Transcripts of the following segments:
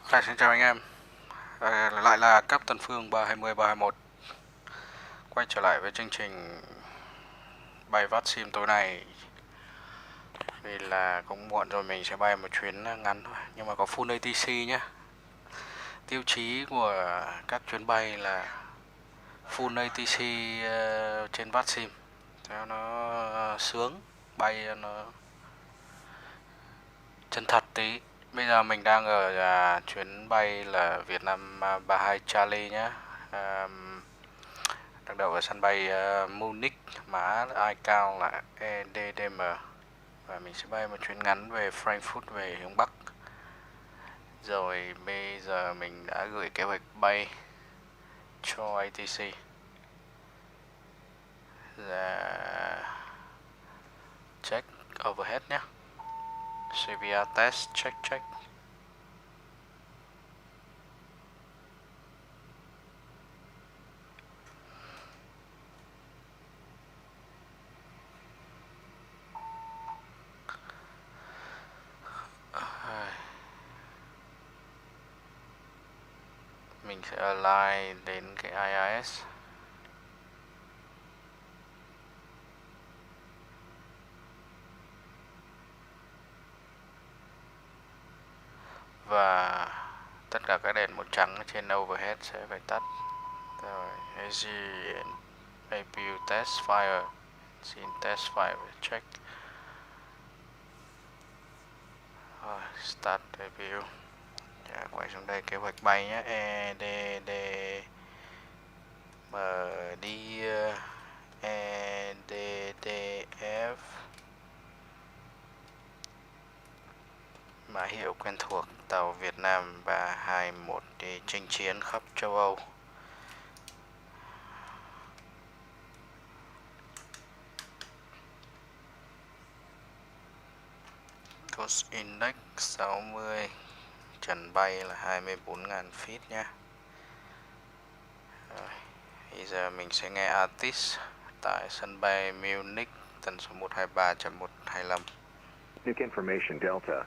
Xin chào anh em. Lại là Captain Phương 320-321 quay trở lại với chương trình bay VATSIM tối nay. Vì là cũng muộn rồi, mình sẽ bay một chuyến ngắn thôi, nhưng mà có full ATC nhé. Tiêu chí của các chuyến bay là full ATC trên VATSIM cho nó sướng, bay nó chân thật tí. Bây giờ mình đang ở chuyến bay là Vietnam 32 Charlie nhé. Đang đậu ở sân bay Munich, mã ICAO là EDDM, và mình sẽ bay một chuyến ngắn về Frankfurt về hướng Bắc. Rồi bây giờ mình đã gửi kế hoạch bay cho ATC. Check overhead nhé. CVR test check. Mình sẽ align đến cái IIS. Và tất cả các đèn màu trắng trên overhead sẽ phải tắt. Rồi, AC and APU test fire. Xin test fire check. Rồi, start APU. Quay xuống đây kế hoạch bay nhé. EDD MD EDDF, mã hiệu quen thuộc, tàu Việt Nam 321 đi chinh chiến khắp châu Âu. Cost Index 60, trần bay là 24.000 feet nhé. Rồi, bây giờ mình sẽ nghe artist tại sân bay Munich, tần số 123.125. Munich information Delta.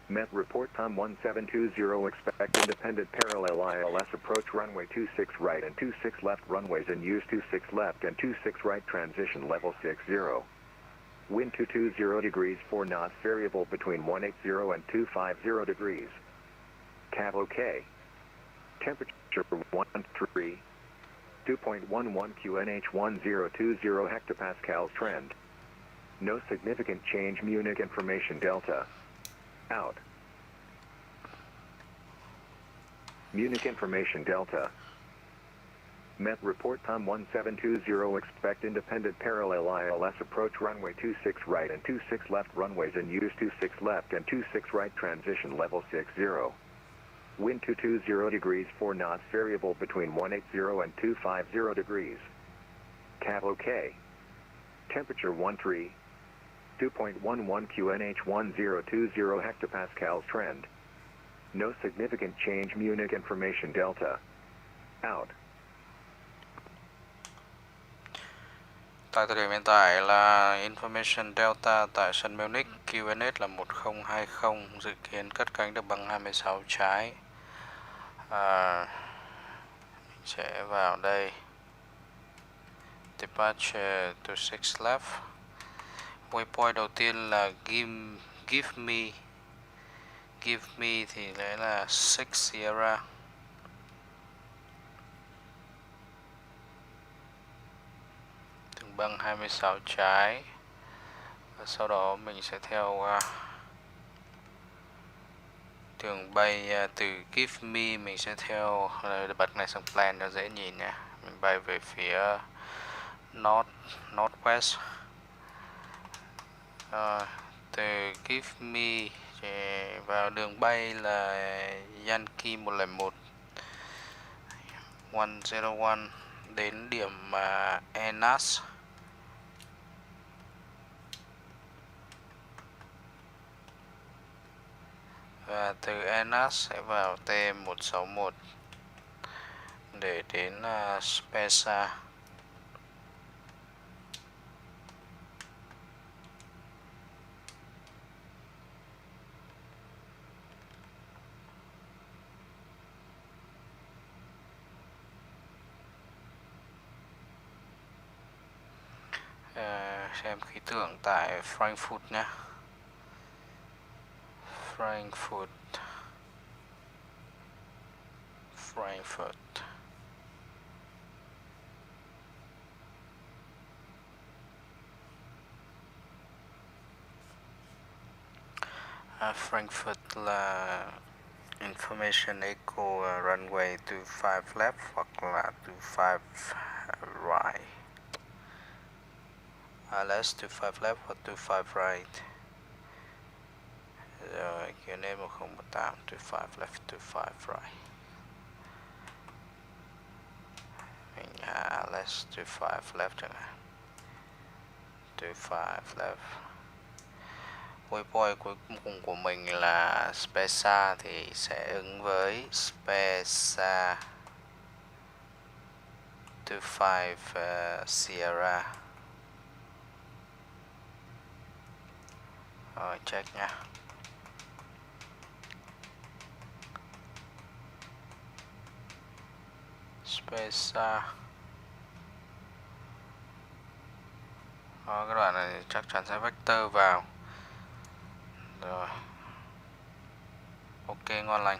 Met report time 1720, expect independent parallel ILS approach runway 26 right and 26 left runways and use 26 left and 26 right transition level 60. Wind 220 degrees 4 knots, variable between 180 and 250 degrees. Cav OK. Temperature 13, 2.11 QNH 1020 hectopascals trend. No significant change. Munich information Delta. Out. Munich information Delta. Met report time 1720, expect independent parallel ILS approach runway 26 right and 26 left runways and use 26 left and 26 right transition level 60. Wind 220 degrees 4 knots, variable between 180 and 250 degrees. Cav OK. Temperature 13, 2.11 QNH 1020 hectopascals trend. No significant change. Munich information Delta. Out. Tại thời điểm hiện tại là Information Delta tại sân Munich, QNH là 1020, dự kiến cất cánh được bằng 26 trái. Mình sẽ vào đây. Departure to 6 left. Waypoint đầu tiên là give me thì đấy là 6 Sierra. Đường băng 26 trái. Và sau đó mình sẽ theo đường bay từ give me, mình sẽ theo bật này sang plan cho dễ nhìn nha. Mình bay về phía northwest. Từ give me vào đường bay là Yankee 101 đến điểm Enas. Và từ Enas sẽ vào T161 để đến Spesa. xem khí tượng tại Frankfurt nhé. Frankfurt. Frankfurt là Information Echo runway 25 left hoặc là 25 right. LS 25 left hoặc 25 right. Rồi QNA 1018 25 left 25 right. Mình LS 25 left chẳng hạn. 25 left. Waypoint cuối cùng của mình là Spesa thì sẽ ứng với Spesa 25 Sierra. Rồi check nha. Spesa. Cái đoạn này chắc chắn sẽ vector vào. Rồi. Ok, ngon lành.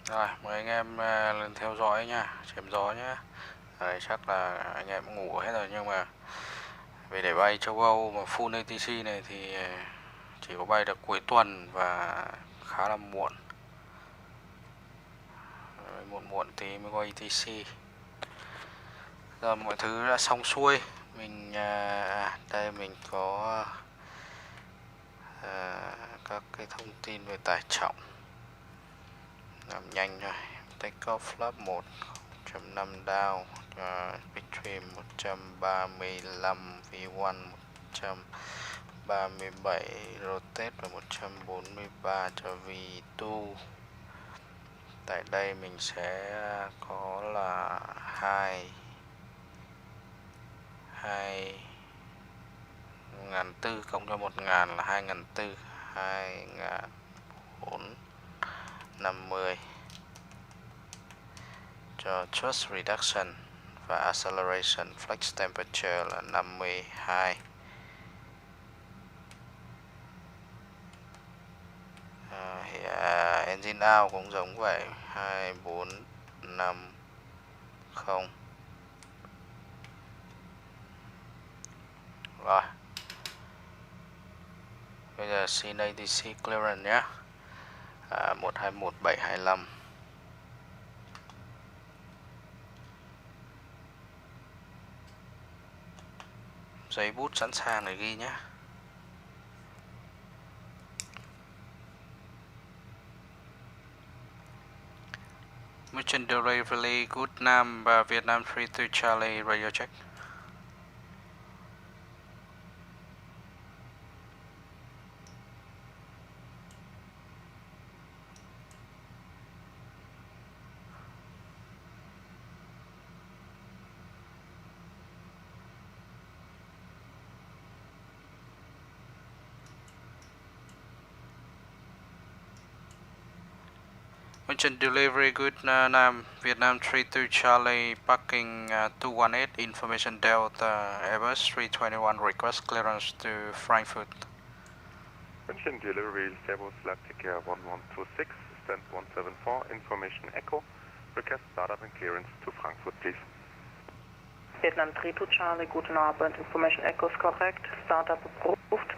Rồi, mời anh em lên theo dõi nha, chém gió nhé. Đấy, chắc là anh em ngủ hết rồi, nhưng mà vì để bay châu Âu mà full ATC này thì chỉ có bay được cuối tuần và khá là muộn. Muộn tí mới có ATC. Giờ mọi thứ đã xong xuôi. Mình đây mình có các cái thông tin về tải trọng. Làm nhanh thôi. Take off flap 1.5 down, between 135 V1 137 rotate và 143 cho V2. Tại đây mình sẽ có là 2.400 cộng cho 1.000 là 2.400, 2.450 cho thrust reduction và acceleration flex temperature là 52. Engine out cũng giống vậy, 2450. Rồi. Bây giờ xin ATC clearance nhé. 121725. Giấy bút sẵn sàng để ghi nhé. Mission delivery good Nam và Vietnam 32 Charlie radio check. Mission delivery good Nam Vietnam 32 Charlie parking 218 information Delta Airbus 321 request clearance to Frankfurt. Mission delivery Airbus left ticket 1126 stand 174 information echo request startup and clearance to Frankfurt please. Vietnam 32 Charlie, guten Abend, information echo is correct, startup approved,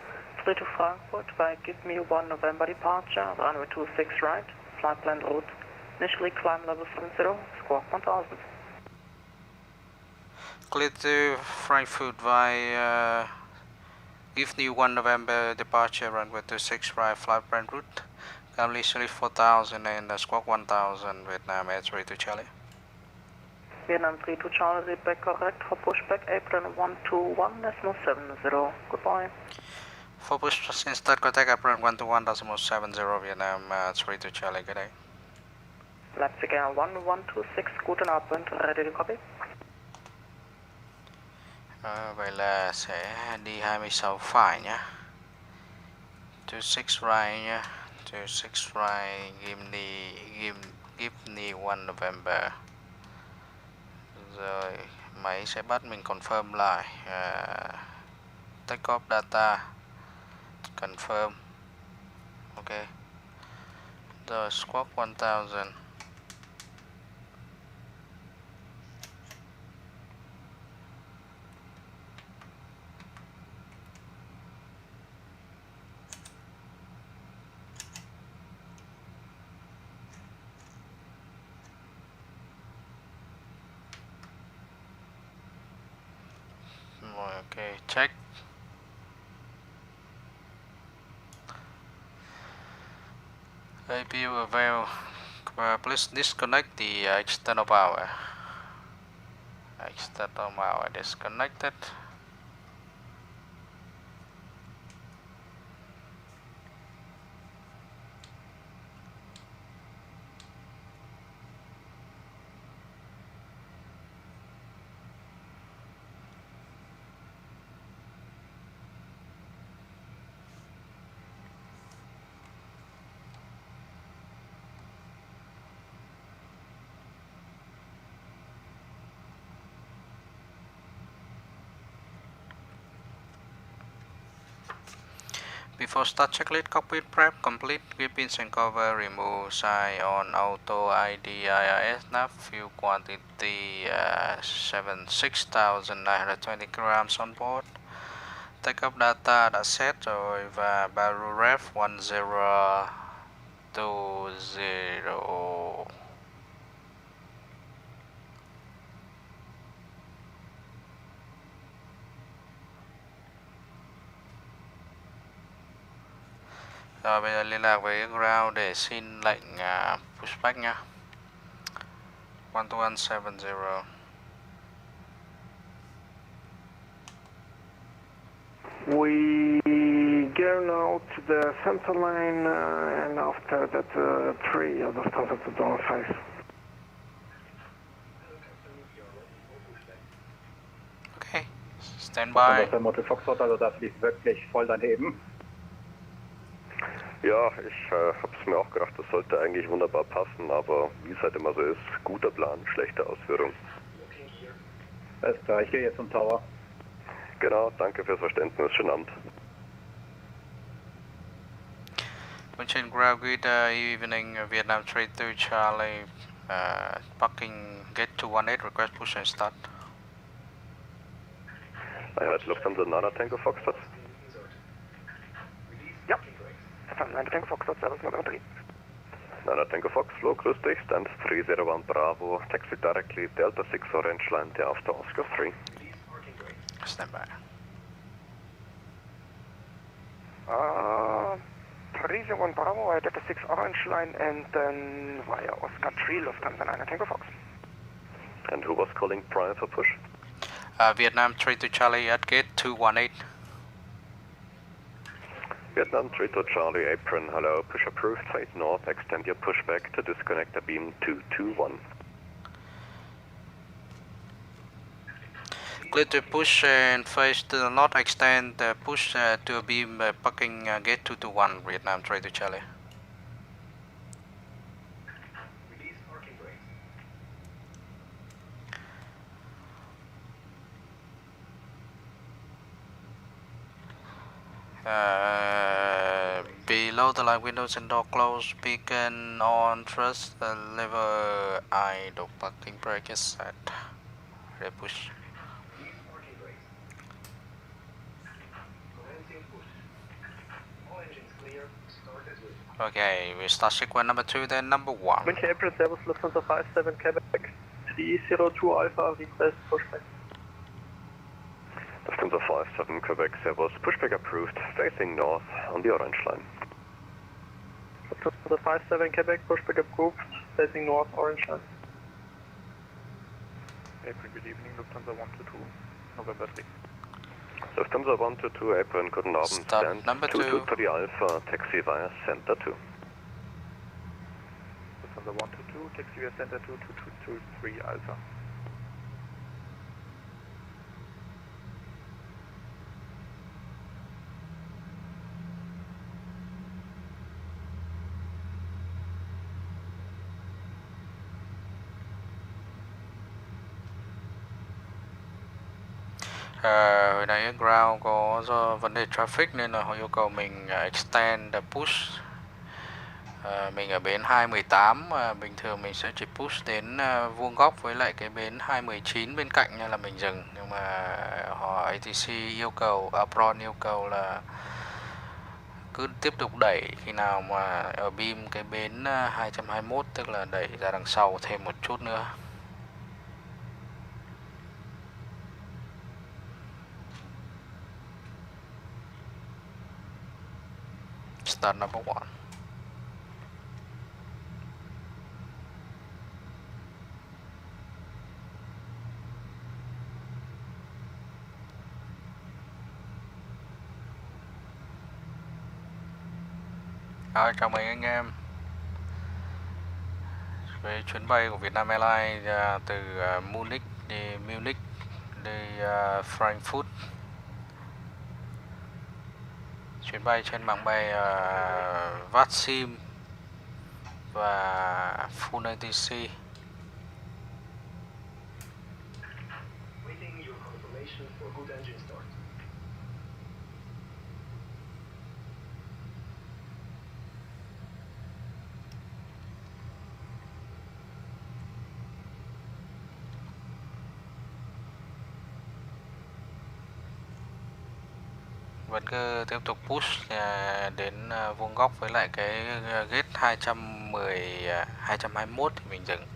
fly to Frankfurt by give me 1 November departure, runway 26 right. Flight plan route. Initially climb level 70, squawk 1000. Clear to Frankfurt via Evening 1 November departure runway 26 right flight brand route. Currently Charlie 4000 and squawk 1000 Vietnam A322 Charlie. Vietnam 32 Charlie, read back correct for pushback April 121.70. Goodbye. For push instead contact April 121.70 Vietnam 32 Charlie, good day. Leipzig Air 1126, guten Abend, ready to copy. Vậy là sẽ đi 26 phải nhá. 26 right nhá. 26 right, give me 1 November. Rồi máy sẽ bắt mình confirm lại. Take off data. Confirm. Ok. Rồi squawk 1000. Rồi ok, check. APU avail. Please disconnect the external power. External power disconnected. Before start checklist, cockpit prep complete, grip pins and cover, remove sign on auto ID IIS nav, fuel quantity 76,920 grams on board. Take up data đã set rồi và barrel ref 1020. Rồi bây giờ liên lạc với ground để xin lệnh pushback nha. 12170. We go now to the center line and after that 3 of the start of the door 5. Okay, stand by. Das Motto Foxtrot, also das lief wirklich voll daneben. Ja, ich hab's mir auch gedacht, das sollte eigentlich wunderbar passen, aber wie es halt immer so ist, guter Plan, schlechte Ausführung. Alles klar, ich gehe jetzt zum Tower. Genau, danke fürs Verständnis, schönen Abend. Mention ground good evening Vietnam 32 Charlie, parking gate 218, request push and start. I heard Lufthansa Nana Tango Foxtrot. Ja, Nana Tango Foxtrot, Service November 3. Nana Tango Fox, flow, grüß dich, stand 301 Bravo, taxi directly Delta 6 Orange Line to after Oscar 3. Stand by. 301 Bravo, I Delta 6 Orange Line and then via Oscar 3, Lufthansa Nana Tango Fox. And who was calling prior for push? Vietnam 32 Charlie at gate 218. Vietnam 32 Charlie, apron, hello, push approved, fade north, extend your pushback to disconnect the beam 221. Clear to push and face to the north, extend the push to a beam parking gate 221 Vietnam 32 Charlie. Below the line windows and door closed, beacon on, thrust lever idle, parking brake is set. Ready push. Okay, we start sequence number 2, then number 1. Munich April, Service Lufthansa 57, Quebec, 302 Alpha, request pushback. Lufthansa 57 Quebec Servus, pushback approved, facing north on the orange line. Lufthansa 57 Quebec, pushback approved, facing north, orange line. April, good evening, Lufthansa 122, November 3. Lufthansa 122 April, guten Abend, Start stand number 223 Alpha, taxi via Center 2. Lufthansa 122, taxi via Center 2, 2223 Alpha. Hồi nãy ground có do vấn đề traffic nên là họ yêu cầu mình extend the push. Mình ở bến 218, bình thường mình sẽ chỉ push đến vuông góc với lại cái bến 219 bên cạnh nên là mình dừng, nhưng mà họ ATC yêu cầu, Apron yêu cầu là cứ tiếp tục đẩy khi nào mà ở beam cái bến 221, tức là đẩy ra đằng sau thêm một chút nữa. Start number 1. Rồi, chào mừng anh em với chuyến bay của Vietnam Airlines từ Munich đi Frankfurt. Chuyến bay trên mạng bay VATSIM và Full ATC. Waiting your confirmation for good engine start. Vẫn cứ tiếp tục push đến vuông góc với lại cái gate 221 thì mình dừng.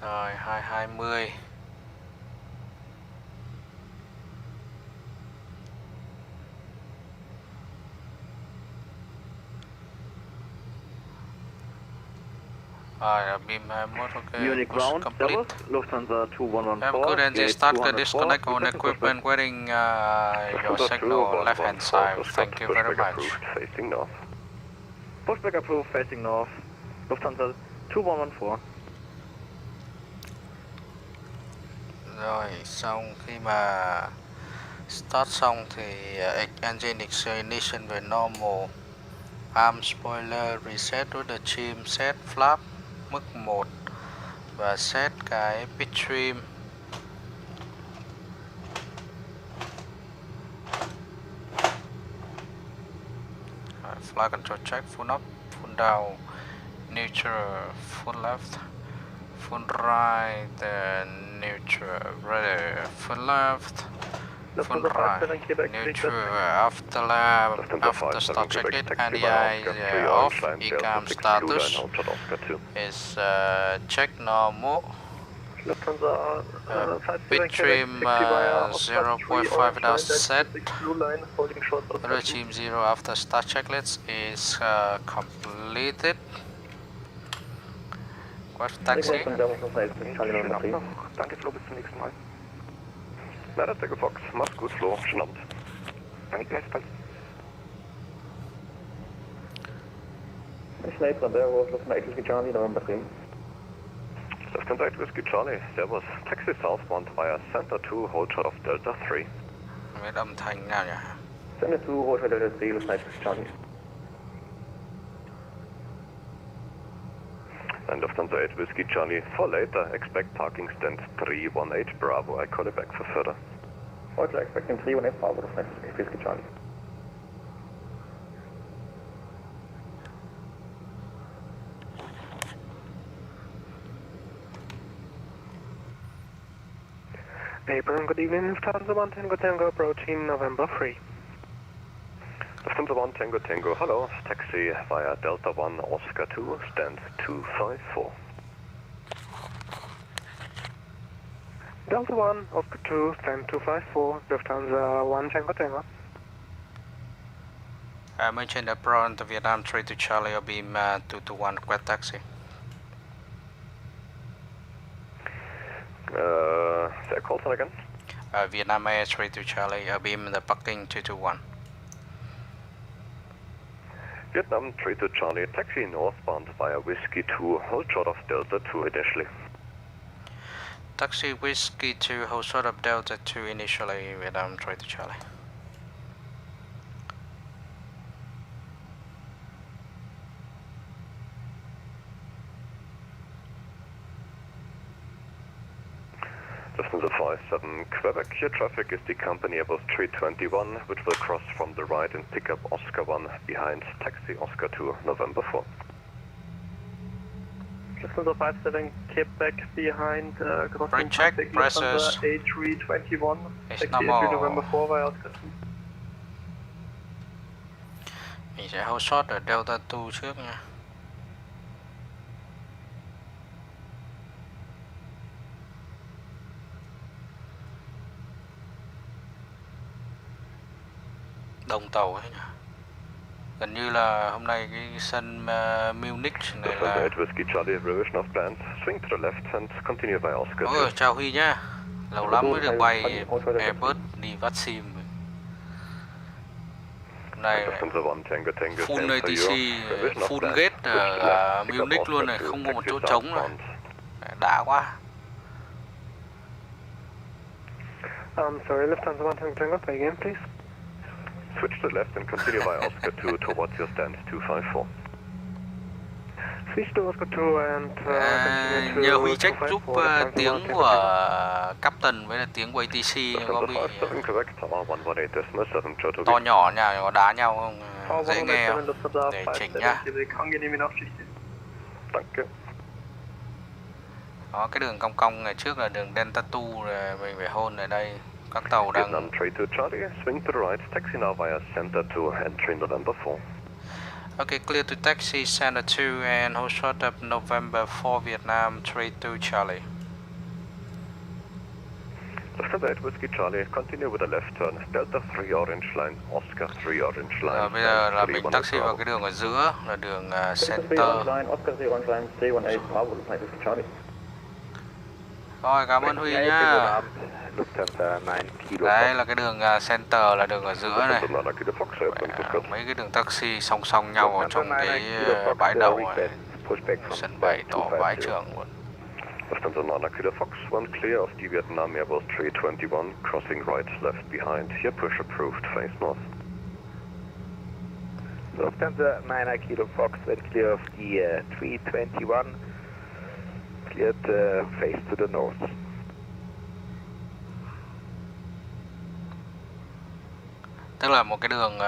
Rồi 220. Beam 21, okay. Munich Push ground, complete. Servus, Lufthansa 2114. Have a good engine start, gate disconnect 204, on equipment, waiting your signal left hand side. Thank you very much. Facing north. Pushback approved, facing north, Lufthansa 2114. Rồi, xong khi mà start xong thì engine ignition về normal, arm spoiler reset with the trim, set flap mức 1 và set cái pitch trim. Flight control check, full up, full down, neutral, full left, full right, neutral, ready, full left, full right, neutral, after lap, after start check it, NDI off, ECAM status is check normal, pitch trim 0.5 without set, regime 0 after start checklist is completed. Quest taxi. Danke, Flo, bis zum nächsten Mal. Na, das ist der Fox. Mach's gut, Flo. Schönen Abend. Danke, gleichfalls. Lufthansa 8 Whiskey Charlie, Servus. Taxi southbound via Center 2, hold short of Delta 3. Không biết âm thanh nào nhỉ? Center 2, hold short Delta 3, Lufthansa 8 Whiskey Charlie. And Lufthansa 8 Whiskey Charlie, for later, expect parking stand 318 Bravo. I call it back for further. Roger, expecting 318 Bravo, Lufthansa 8 Whiskey Charlie. Paper, good evening, Lufthansa 1 Tango Tango approaching November 3. Lufthansa 1 Tango Tango, hello, taxi via Delta 1 Oscar 2, stand 254. Delta 1, Oscar 2, stand 254, Lufthansa 1 Tango Tango. Mention approach Vietnam 32 Charlie or beam 221 request taxi. Say call sign again. Vietnam Air 32 Charlie beam the parking 221. Vietnam 32 Charlie, taxi northbound via Whiskey 2, hold short of Delta 2 initially. Taxi Whiskey 2, hold short of Delta 2 initially, Vietnam 32 Charlie. Lufthansa 57 Quebec, your traffic is the company above 321, which will cross from the right and pick up Oscar 1 behind taxi Oscar 2, November 4. Lufthansa 57 Quebec behind crossing Brake check, traffic, presses. Lufthansa A321, It's taxi normal. entry November 4 via Oscar 2. Mình sẽ hold short ở Delta 2 trước nha. Đông tàu ấy nhỉ. Gần như là hôm nay cái sân Munich này là... Whiskey Charlie, reversion of plans, swing to the left and continue by Oscar 2. Chào Huy nhá. Lâu lắm mới được bay Airbus đi VATSIM. Hôm nay full ATC, full gate ở Munich luôn này, không có một chỗ trống này. Đã quá. Sorry, Lufthansa 1 Tango Tango, play again, please. Switch to the left and continue by Oscar 2 towards your stand 254. Switch to Oscar 2 and continue to nhờ Huy check giúp 254, tiếng của Captain với là tiếng của ATC có bị to nhỏ nha, có đá nhau không, dễ nghe không? Để chỉnh nhá. Đó, cái đường cong cong này trước là đường Delta 2 rồi mình phải hold ở đây. Các tàu đang... Vietnam 32 Charlie, swing to the right, taxi now via Center 2, entry November 4. Okay, clear to taxi Center 2 and hold short up November 4 Vietnam 32 Charlie. Lufthansa 8 Whiskey Charlie, continue with the left turn, Delta 3 orange line, Oscar 3 orange line. Bây giờ là mình taxi vào cái đường ở giữa là đường Center. Rồi, cảm ơn Huy nhá. Đấy là cái đường Center là đường ở giữa này. Mấy cái đường taxi song song nhau ở trong cái bãi đậu này. Sân bay to bãi trưởng luôn. Lufthansa 9 Kilo Fox, 1 clear of the Vietnam Airbus 321, crossing right, left behind. Here push approved, face north. Lufthansa 9 Kilo Fox, 1 clear of the 321, cleared face to the north. Tức là một cái đường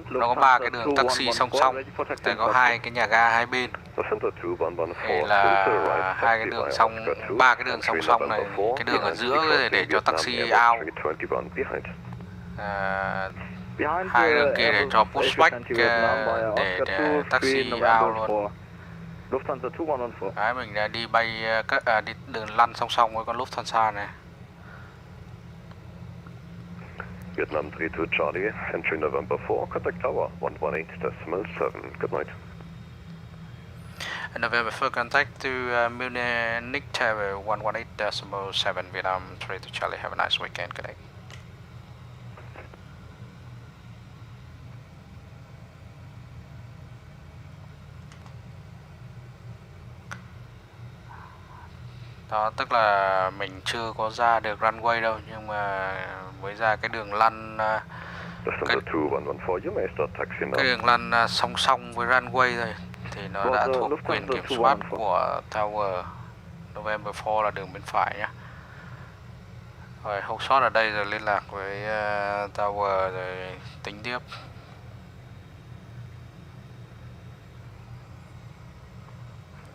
nó có 3 cái đường taxi song song, thì có 2 cái nhà ga hai bên. Thì là 2 cái đường song, 3 cái đường song song này, cái đường ở giữa để cho taxi out. 2 đường kia để cho pushback để taxi out luôn. Đấy, mình đã đi bay đi đường lăn song song với con Lufthansa này. Vietnam 32 Charlie, entry November 4, contact tower 118.7. Good night. November 4 contact to Munich Tower 118.7 Vietnam 32 Charlie. Have a nice weekend. Good day. Đó, tức là mình chưa có ra được runway đâu, nhưng mà mới ra cái đường lăn cái đường lăn song song với runway rồi thì nó đã thuộc quyền kiểm soát của Tower. November 4 là đường bên phải nhá. Rồi hold short ở đây rồi liên lạc với Tower rồi tính tiếp.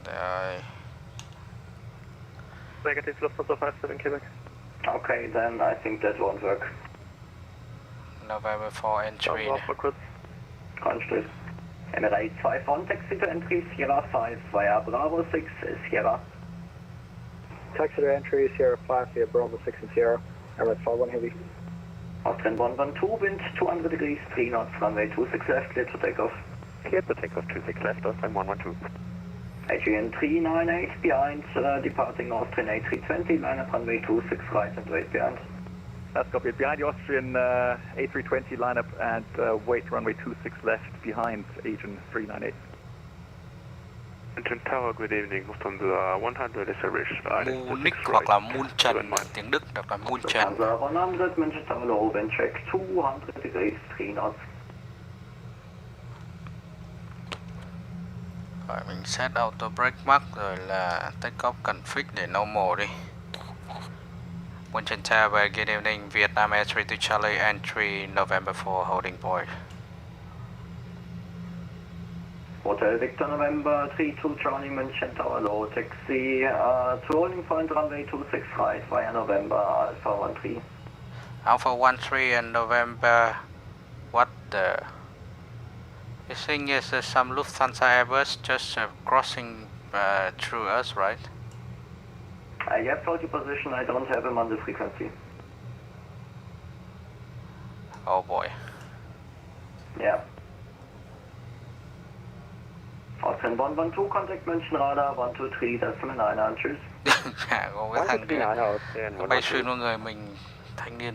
Đây. Negative Lufthansa 57 Quebec. Okay, then I think that won't work. November 4 entry. Anschluss. Emirates 51, taxi to entry Sierra 5 via Bravo 6 Sierra. Taxi to entry Sierra 5 via Bravo 6 and Sierra. Emirates 51 heavy. Austrian 112, wind 200 degrees, 3 knots, runway 26 left, clear to take off. Clear to take off 26 left, Austrian 112. HVN32C behind, departing Austrian A320, line up runway 26 right and wait behind. That's copied. Behind the Austrian A320 lineup and wait runway 26 left behind Agent 398. Agent Tower, good evening. Lufthansa 100 establish. Munich hoặc là Munchen, tiếng Đức đọc là Munchen. Lufthansa 100, Manchester low, wind check 200 degrees, 3 knots. Rồi mình set auto brake mark rồi là take off config để normal đi. Munchen Tower, good evening, Vietnam Air 32 Charlie entry November 4 holding point. Hotel Victor November 32 Charlie Munchen Tower low, taxi to holding point runway 26 right via November Alpha 13. Alpha 13 and November, what the... You think is some Lufthansa Airbus just crossing through us, right? I have told you position, I don't have him on the frequency. Oh boy. Yeah. Austrian 112, contact München radar 123.9, choose. Có cái thằng kia, nó bay xuyên luôn rồi, mình thanh niên.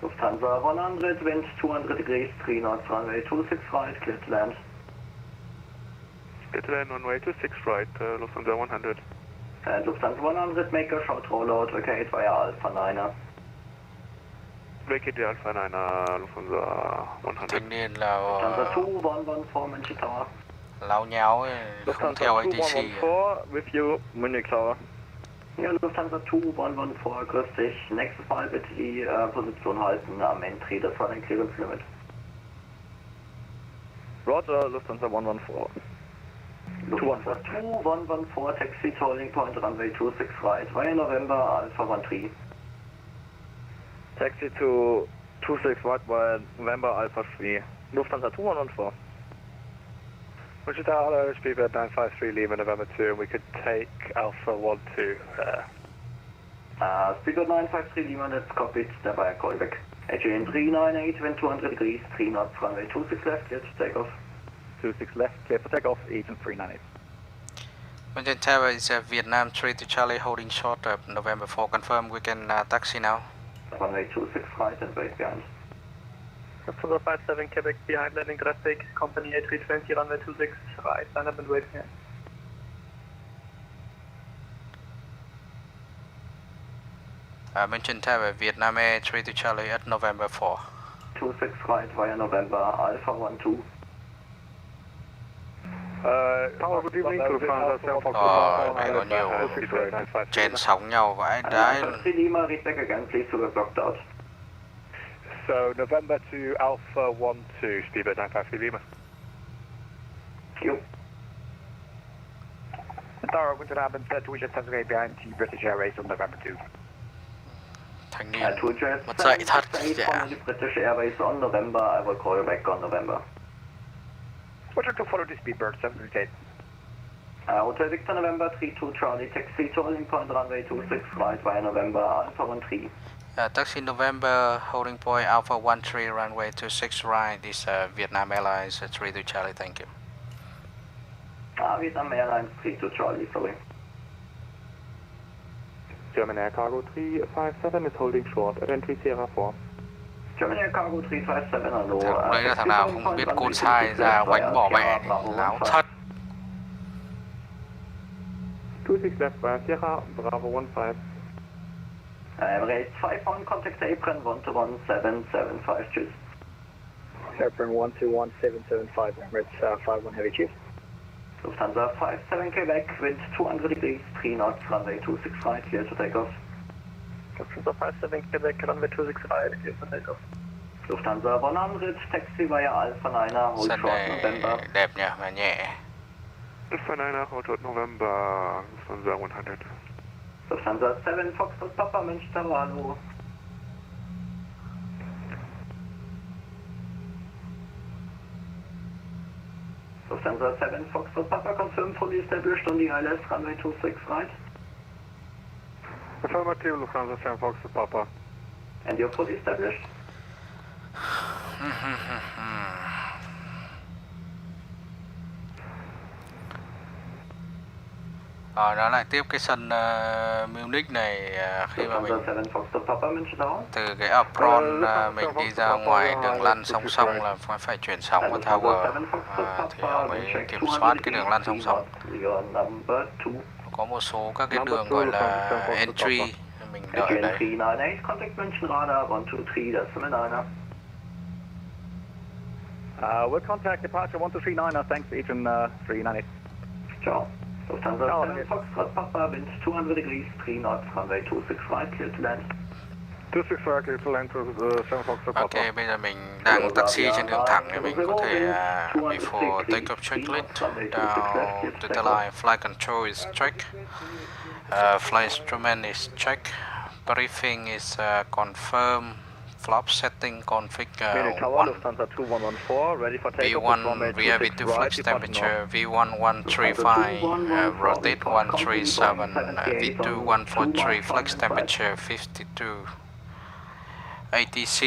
Lufthansa 100, wind 200 degrees, 3 knots, runway 26 right, clear to land. Clear to land, runway 26 right, Lufthansa 100. And Lufthansa 100, make a short rollout, vacate via Alpha 9. Vacate the Alpha 9, Lufthansa 100. Thanh niên là... Lufthansa 2114, München Tower. Láo nháo ấy, không theo ATC. Lufthansa 214 with you, Munich Tower. Ja, Lufthansa 2114, grüß dich. Nächstes Mal bitte die Position halten am Entry, das war dein Clearance Limit. Roger, Lufthansa 114. Lufthansa 2114, taxi to holding point, runway 26 right, via November Alpha 13. Taxi to 26 right via November Alpha 3. Lufthansa 2114. Roger that, hello, Speedbird 953 Lima November 2, and we could take Alpha 12 there. Speedbird 953 Lima, that's copied, dabei callback. HVN 398, wind 200 degrees, 3 knots, runway 26 left, clear to take off. 26 left, clear for takeoff, Agent 398. Munchen Tower is Vietnam 3 to Charlie holding short of November 4, confirm we can taxi now. Runway 26 right and wait behind. Lufthansa 57 Quebec behind landing traffic, company A320 runway 26 right, line up and wait here. Munchen Tower, Vietnam Air 3 to Charlie at November 4. 26 right via November Alpha 12. Tower, good evening, Lufthansa 742. Này có nhiều trên sóng nhau vãi đái. Lima, read back again, please, we were blocked out. So, November to Alpha 12, Speedbird 953 Lima. You. Tower, good Abend, we just have to get behind the British Airways on November 2. Thanh niên mất dậy thật kìa. British Airways on November, I will call you back on November. Roger to follow the Speedbird 738. Hotel Victor November 32 Charlie, taxi to holding point runway 26 right via November Alpha 13. Taxi November holding point Alpha 13 runway 26 right. This Vietnam Airlines 32 Charlie, thank you. Vietnam Airlines 32 Charlie, sorry. German Air Cargo 357 is holding short at entry Sierra 4. German Air Cargo 357, hello. Thằng đấy là thằng nào không biết code sai ra quánh bỏ mẹ, láo thật. 26 left via Sierra, Bravo 15. Emirates 51, contact Apron 121.775, choose. Apron 121.775, Emirates 51 heavy chief. Lufthansa 57 Quebec, wind 200 degrees, 3 knots, runway 26 right, clear to take off. Lufthansa 57 Quebec, runway 26 right, clear to take off. Lufthansa 100, taxi via Alpha 9, hold Sân short này November. đẹp nhỉ, mà nhẹ. Alpha 9, hold short November, Lufthansa 100. Lufthansa 7 Foxtrot Papa München Tower, hallo. Lufthansa 7 Foxtrot Papa, confirm fully established on the ILS runway 26 right. Affirmative, Lufthansa 7 Foxtrot Papa. And you're fully established? Nó lại tiếp cái sân Munich này khi mà mình từ cái apron mình đi ra ngoài đường lăn song song là phải chuyển sóng vào tower thì họ mới kiểm soát cái đường lăn song song. Có một số các cái đường gọi là entry mình đợi đấy. We'll contact departure 1239, thanks Agent 398. Ciao. Lufthansa 7 Foxtrot Papa, wind 200 degrees, 3 knots, runway 26 right, clear to land. 26 right, clear to land to 7 Foxtrot Papa. Ok, bây giờ mình đang taxi trên đường thẳng thì mình có thể before takeoff checklist, down to the line, flight control is checked, flight instrument is checked, briefing is confirmed, flap setting config 1, V1 VAV2 flex temperature, V1135 rotate 137, V2 143 flex temperature 52, ATC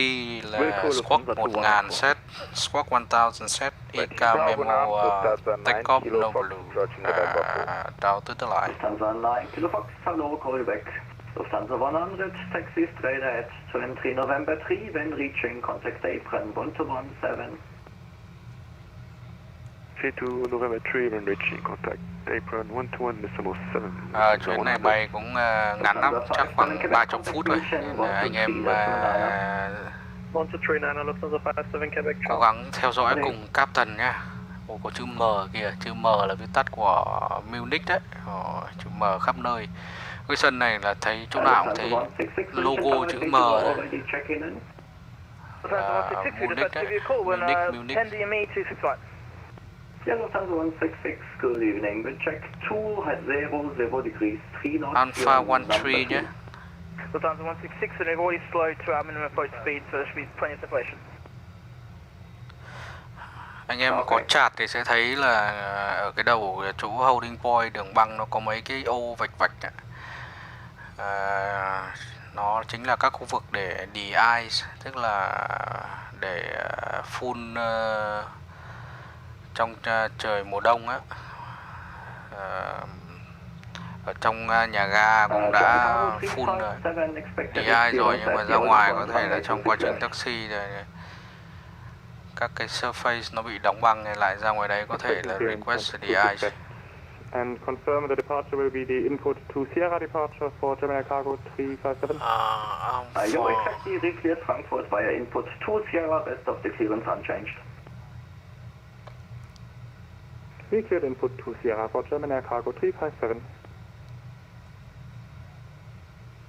là squawk 1000 set, squawk 1000 set, EK memo takeoff no blue, down to the line. Lufthansa 9 Kilo Fox, hello, call back. Lufthansa 100, taxi straight ahead, 23 November 3, when reaching, contact apron 1217. 32 November 3, when reaching, contact apron 121.7. Chuyến này bay cũng ngắn lắm, chắc khoảng 30 phút thôi, nên anh em cố gắng theo dõi cùng Captain nhá. Ồ, có chữ M kìa, chữ M là viết tắt của Munich đấy, chữ M khắp nơi. Cái sân này là thấy chỗ nào cũng thấy logo chữ M đấy. Munich đấy, Munich. Good evening, we check 200 degrees, 3 knots. Alpha 13 nhé. Lufthansa 166, and we've already slowed to our minimum approach speed, so there should be plenty of separation. Anh em có chart thì sẽ thấy là ở cái đầu chỗ holding point đường băng nó có mấy cái ô vạch vạch. Nó chính là các khu vực để de-ice, tức là để phun trong trời mùa đông á. Ở trong nhà ga cũng đã phun de-ice rồi, nhưng mà ra ngoài có thể là trong quá trình taxi rồi các cái surface nó bị đóng băng nên lại ra ngoài đấy có thể là request de-ice. And confirm the departure will be the input to Sierra departure for Gemini Cargo 357. You exactly re-cleared Frankfurt via input to Sierra, rest of the clearance unchanged. Re-cleared input to Sierra for Gemini Cargo 357.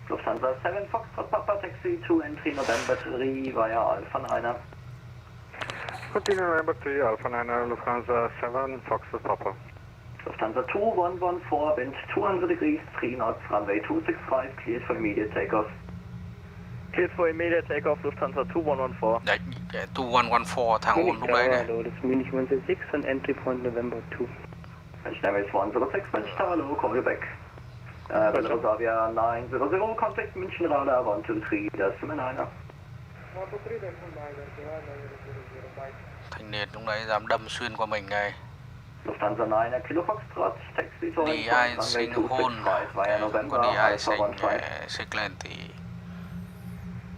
Lufthansa 7 Foxtrot Papa, taxi 2 entry November 3 via Alpha 9. 14 November 3, Alpha 9, Lufthansa 7 Foxtrot Papa. Lufthansa 2114, wind 200 degrees, 3 knots, runway 265, cleared for immediate takeoff. Cleared for immediate takeoff, Lufthansa 2114. Đấy, 2114 thằng ôn lúc đấy này. This Munich 166 and entry point November 2. French name is 106, French Tower, hello, call you back. Belgrosavia 900, contact München radar 123, decimal 9. Thanh niên lúc đấy dám đâm xuyên qua mình này. Lufthansa 9 Kilo Foxtrot, taxi to De-ice sinh hôn, không có de-ice sinh xích lên thì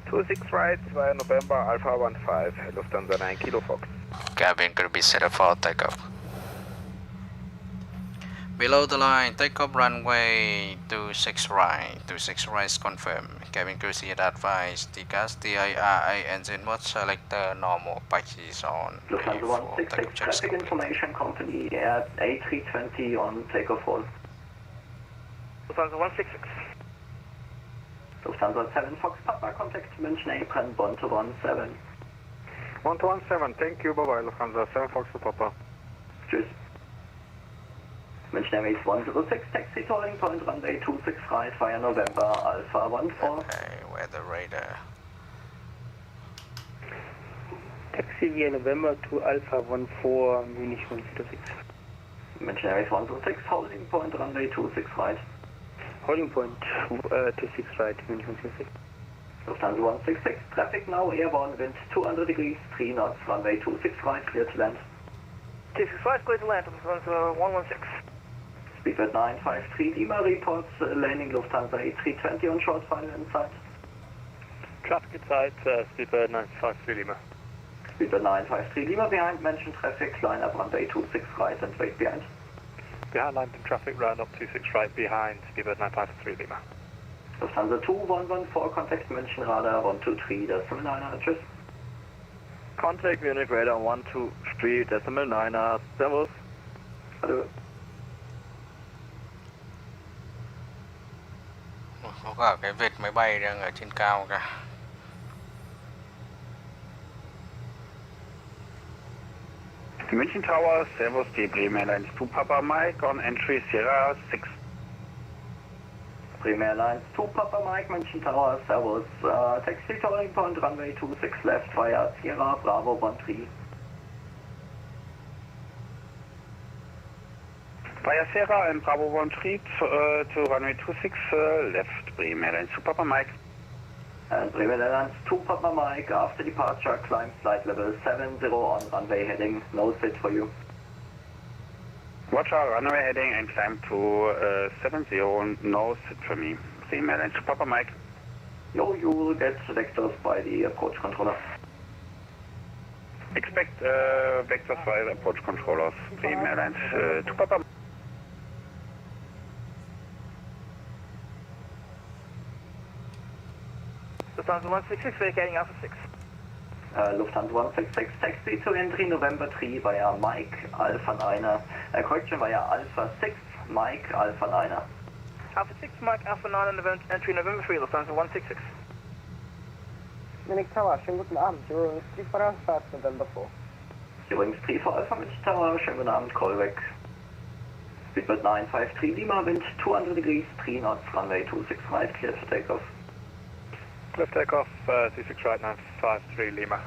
26 right via November Alpha 15, Lufthansa 9 Kilo Fox. cabin could be set up for takeoff. Below the line, takeoff runway 26 right, 26 right is confirmed. Cabin crew is advised, the gas, TIRA engine mode selector, normal patches on. Lufthansa 166, traffic information company, Air A320 on takeoff hold. Lufthansa 166. Lufthansa 7 Fox Papa, contact München apron 1217. 1217, thank you, bye bye, Lufthansa 7 Fox Papa. Tschüss. München Airways 106, taxi to holding point runway 26 right via November Alpha 14. Okay, weather radar. Taxi via November to Alpha 14, Munich 106. München Airways 106, holding point runway 26 right. Holding point 26 right, Munich 106. Lufthansa 166, traffic now airborne, wind 200 degrees, 3 knots, runway 26 right, clear to land. 26 right, clear to land, Lufthansa 116. Speedbird 953 Lima reports landing Lufthansa A320 on short final inside. Traffic inside, Speedbird 953 Lima. Speedbird 953 Lima behind, mentioned traffic, line up runway 26 right and wait behind. Behind line and traffic, round up 26 right behind, Speedbird 953 Lima. Lufthansa 2114, contact München radar 123.9, tschüss. Contact Munich radar 123.9, servus. Hallo. Có cả cái vệt máy bay đang ở trên cao cả. München Tower, servus, die Bremen Airlines 2 Papa Mike on entry Sierra 6. Bremen Airlines 2 Papa Mike, München Tower, servus. Taxi to holding point runway 26 left via Sierra Bravo 13. Via Sierra and Bravo 13 to runway 26 left, Bremen Airlines 2 Papa Mike. And Bremen Airlines 2 Papa Mike, after departure, climb flight level 70 on runway heading, no sit for you. Watch our runway heading and climb to 70, no sit for me. Bremen Airlines 2 Papa Mike. You will get vectors by the approach controller. Expect vectors via the approach controllers. Bremen Airlines 2 Papa Mike. Lufthansa 166, vacating Alpha 6. Lufthansa 166, taxi to entry November 3 via Mike Alpha 9. Correction via Alpha 6, Mike Alpha 9. Alpha 6, Mike Alpha 9, entry November 3, Lufthansa 166. Munich Tower, schönen guten Abend. Eurowings 3 for Alpha, November 4. Eurowings 3 for Alpha, Munich Tower, schönen guten Abend, Callback. Speedbird 953 Lima, wind 200 degrees, 3 knots, runway 26 right, clear for takeoff. Left takeoff, 26 right, 953 Lima.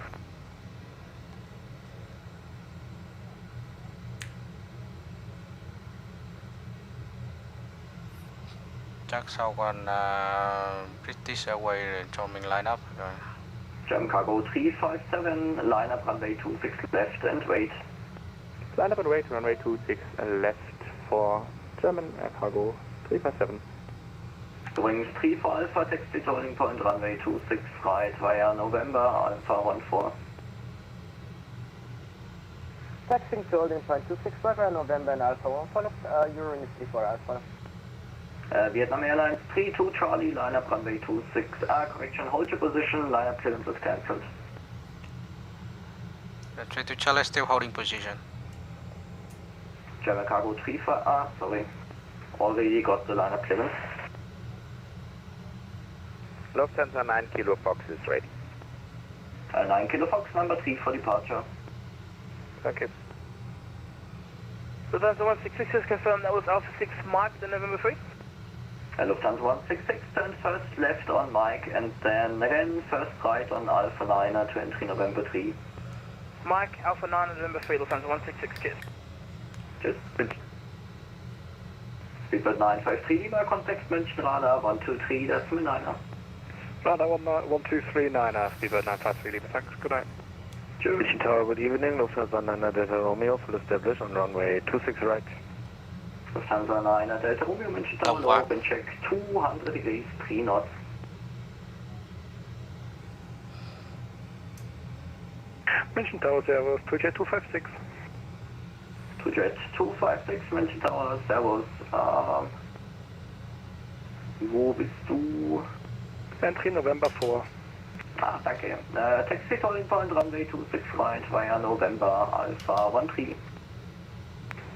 Chắc sau con British Airways cho mình line up rồi. German Cargo 357, line up runway 26 left and wait. Line up and wait, runway 26 left for German Cargo 357. Wings 3 for Alpha, taxi to holding point runway 26 right via November Alpha 14. Taxing to holding point 26 right via November and Alpha 14, Eurowings 3 for Alpha. Vietnam Airlines 32 Charlie, line up runway 26. Correction, hold your position, line up clearance is cancelled. 32 Charlie still holding position. German Cargo 3 for sorry. Already got the line up clearance. Lufthansa 9 Kilo Fox is ready. 9 Kilo Fox, number 3 for departure. Thank you. Lufthansa 166 has confirmed that was Alpha 6 Mike, then November 3. Lufthansa 166, turn first left on Mike and then again first right on Alpha 9 to entry November 3. Mike, Alpha 9, November 3, Lufthansa 166, kiss. Just Speedbird 953 Lima, contact München radar 123.9. Radar 123.9, Speedbird 953 Lima, thanks, good night. München Tower, good evening. Lufthansa 9 Delta Romeo, full establish on runway 26 right. Lufthansa 9 Delta Romeo, München Tower, low, open check 200 degrees, 3 knots. München Tower, servus, 2Jet 256. 2Jet 256, München Tower, servus. Wo bist du? Entry November 4. Danke. Taxi holding point runway 26 right via November Alpha 13.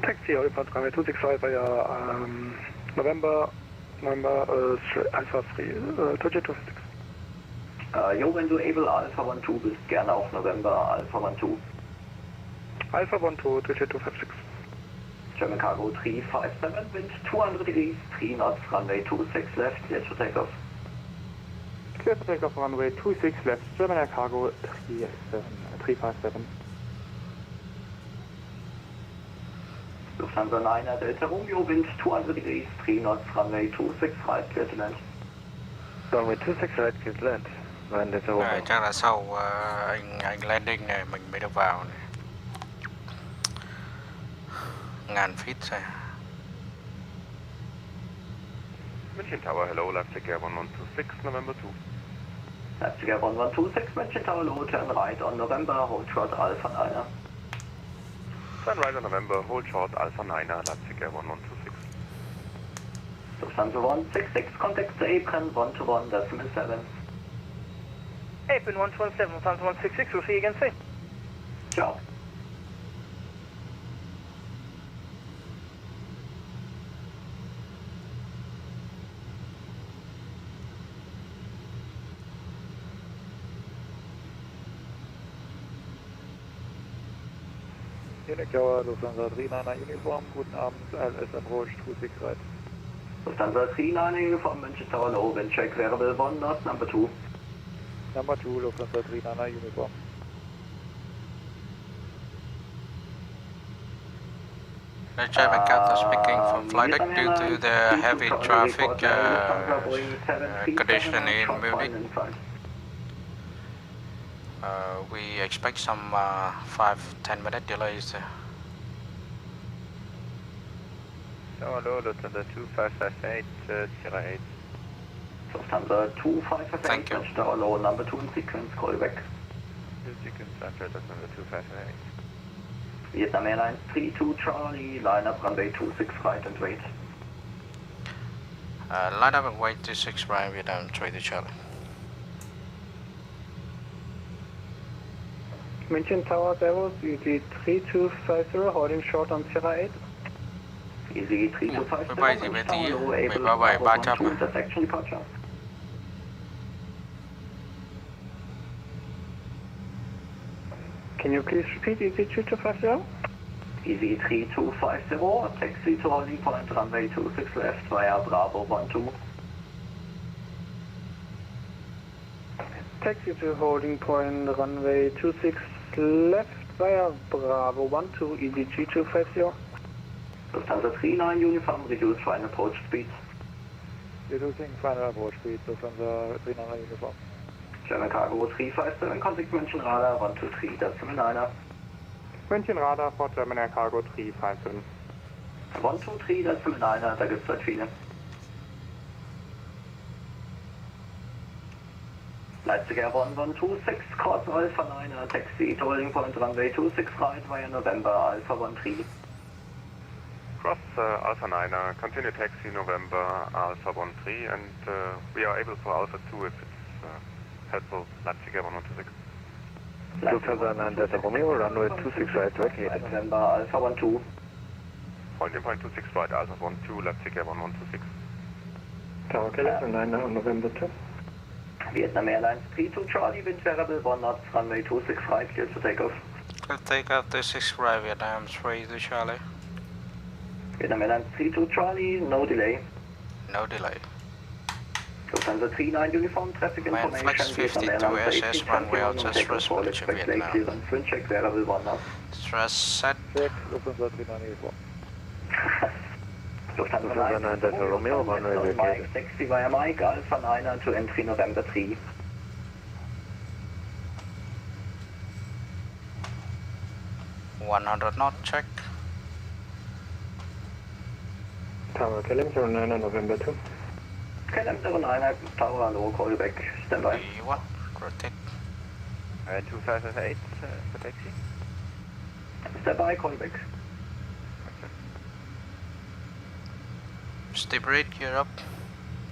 Taxi holding point runway 26 right via November Alpha 3, 2Jet 256. Wenn du able Alpha 12 bist, gerne auf November Alpha 12. Alpha 12, 2Jet 256. German Cargo 357, wind 200 degrees, 3 knots, runway 26 left, clear to take off. Clear to take off runway 26 left, German Air Cargo 357. Lufthansa 9 Delta Romeo, wind 200 degrees, 3 knots, runway 26 right, clear to land. Runway 26 right, clear to land. Delta Romeo. Chắc là sau anh landing này mình mới được vào này. 1000 feet rồi. München Tower, hello, Leipzig Air 1126, November 2. Leipzig Air 1126, München Tower, low, turn right on November, hold short Alpha 9. Turn right on November, hold short Alpha 9, Leipzig Air 1126. Lufthansa 166, contact the apron 121.7. Apron 127, Lufthansa 166, we'll see you again soon. Ciao. Munich Tower, Lufthansa 39 Uniform, guten Abend, ILS approach 26 right. Lufthansa 39 Uniform, München Tower, low, wind check, variable 1 knot, number 2. Number 2, Lufthansa 39 Uniform. The German captain speaking from flight deck due to the heavy traffic condition in Munich. We expect some 5-10 minute delays. Hello, Lufthansa 2558, 08. Lufthansa 2558, München Tower, low, number 2 in sequence, call back. Sequence after Lufthansa 2558. Vietnam Airlines 32 Charlie, line up runway 26 right and wait. Line up and wait 26 right, Vietnam 32 Charlie. München Tower, Devils, EG 3250, holding short on Sierra 8. Easy 3250, Máy bay thì bên tí 137 300 intersection departure. Can you please repeat EG 3250? Easy 3250, taxi to holding point, runway 26 left via Bravo 12. Taxi to holding point, runway 26 left via Bravo 12, EG 250. Lufthansa 39 Uniform, reduce final approach speed. Reducing final approach speed, Lufthansa 39 Uniform. German Cargo 357, contact München Radar 123.9. München Radar for German Air Cargo 357. 123.9, da gibt's halt viele. Leipzig Air 1126, cross Alpha 9, taxi to holding point, runway 26 right via November, Alpha 13. Cross Alpha 9, continue taxi November, Alpha 13, and we are able for Alpha 2 if it's helpful, Leipzig Air 1126. Lufthansa 9 Delta Romeo, runway 26 right, vacated. November, Alpha 12. Point 26 right, Alpha 12, Leipzig Air 1126. Tower Calibre 9 on November 2. Vietnam Airlines 32 Charlie, wind variable 1 knots, runway 26 right, clear to take off. Take off 26 right, Vietnam 32 Charlie. Vietnam Airlines 32 Charlie, no delay. No delay. Lufthansa 39 Uniform, traffic Man information. Flex 52 SS runway Altus response to Vietnam. Wind check variable 1 knot. Stress set. Check, Lufthansa 39 Uniform. Lufthansa 9 Delta Romeo, runway vacated. Taxi via Mike, Alpha 9 to entry November 3. $100 knot check. Tower Calibre 9 on November 2. Calibre 9, Tower, low, call back, standby. V1, rotate. 2508 for taxi. Standby, call back. Steep rate, gear up.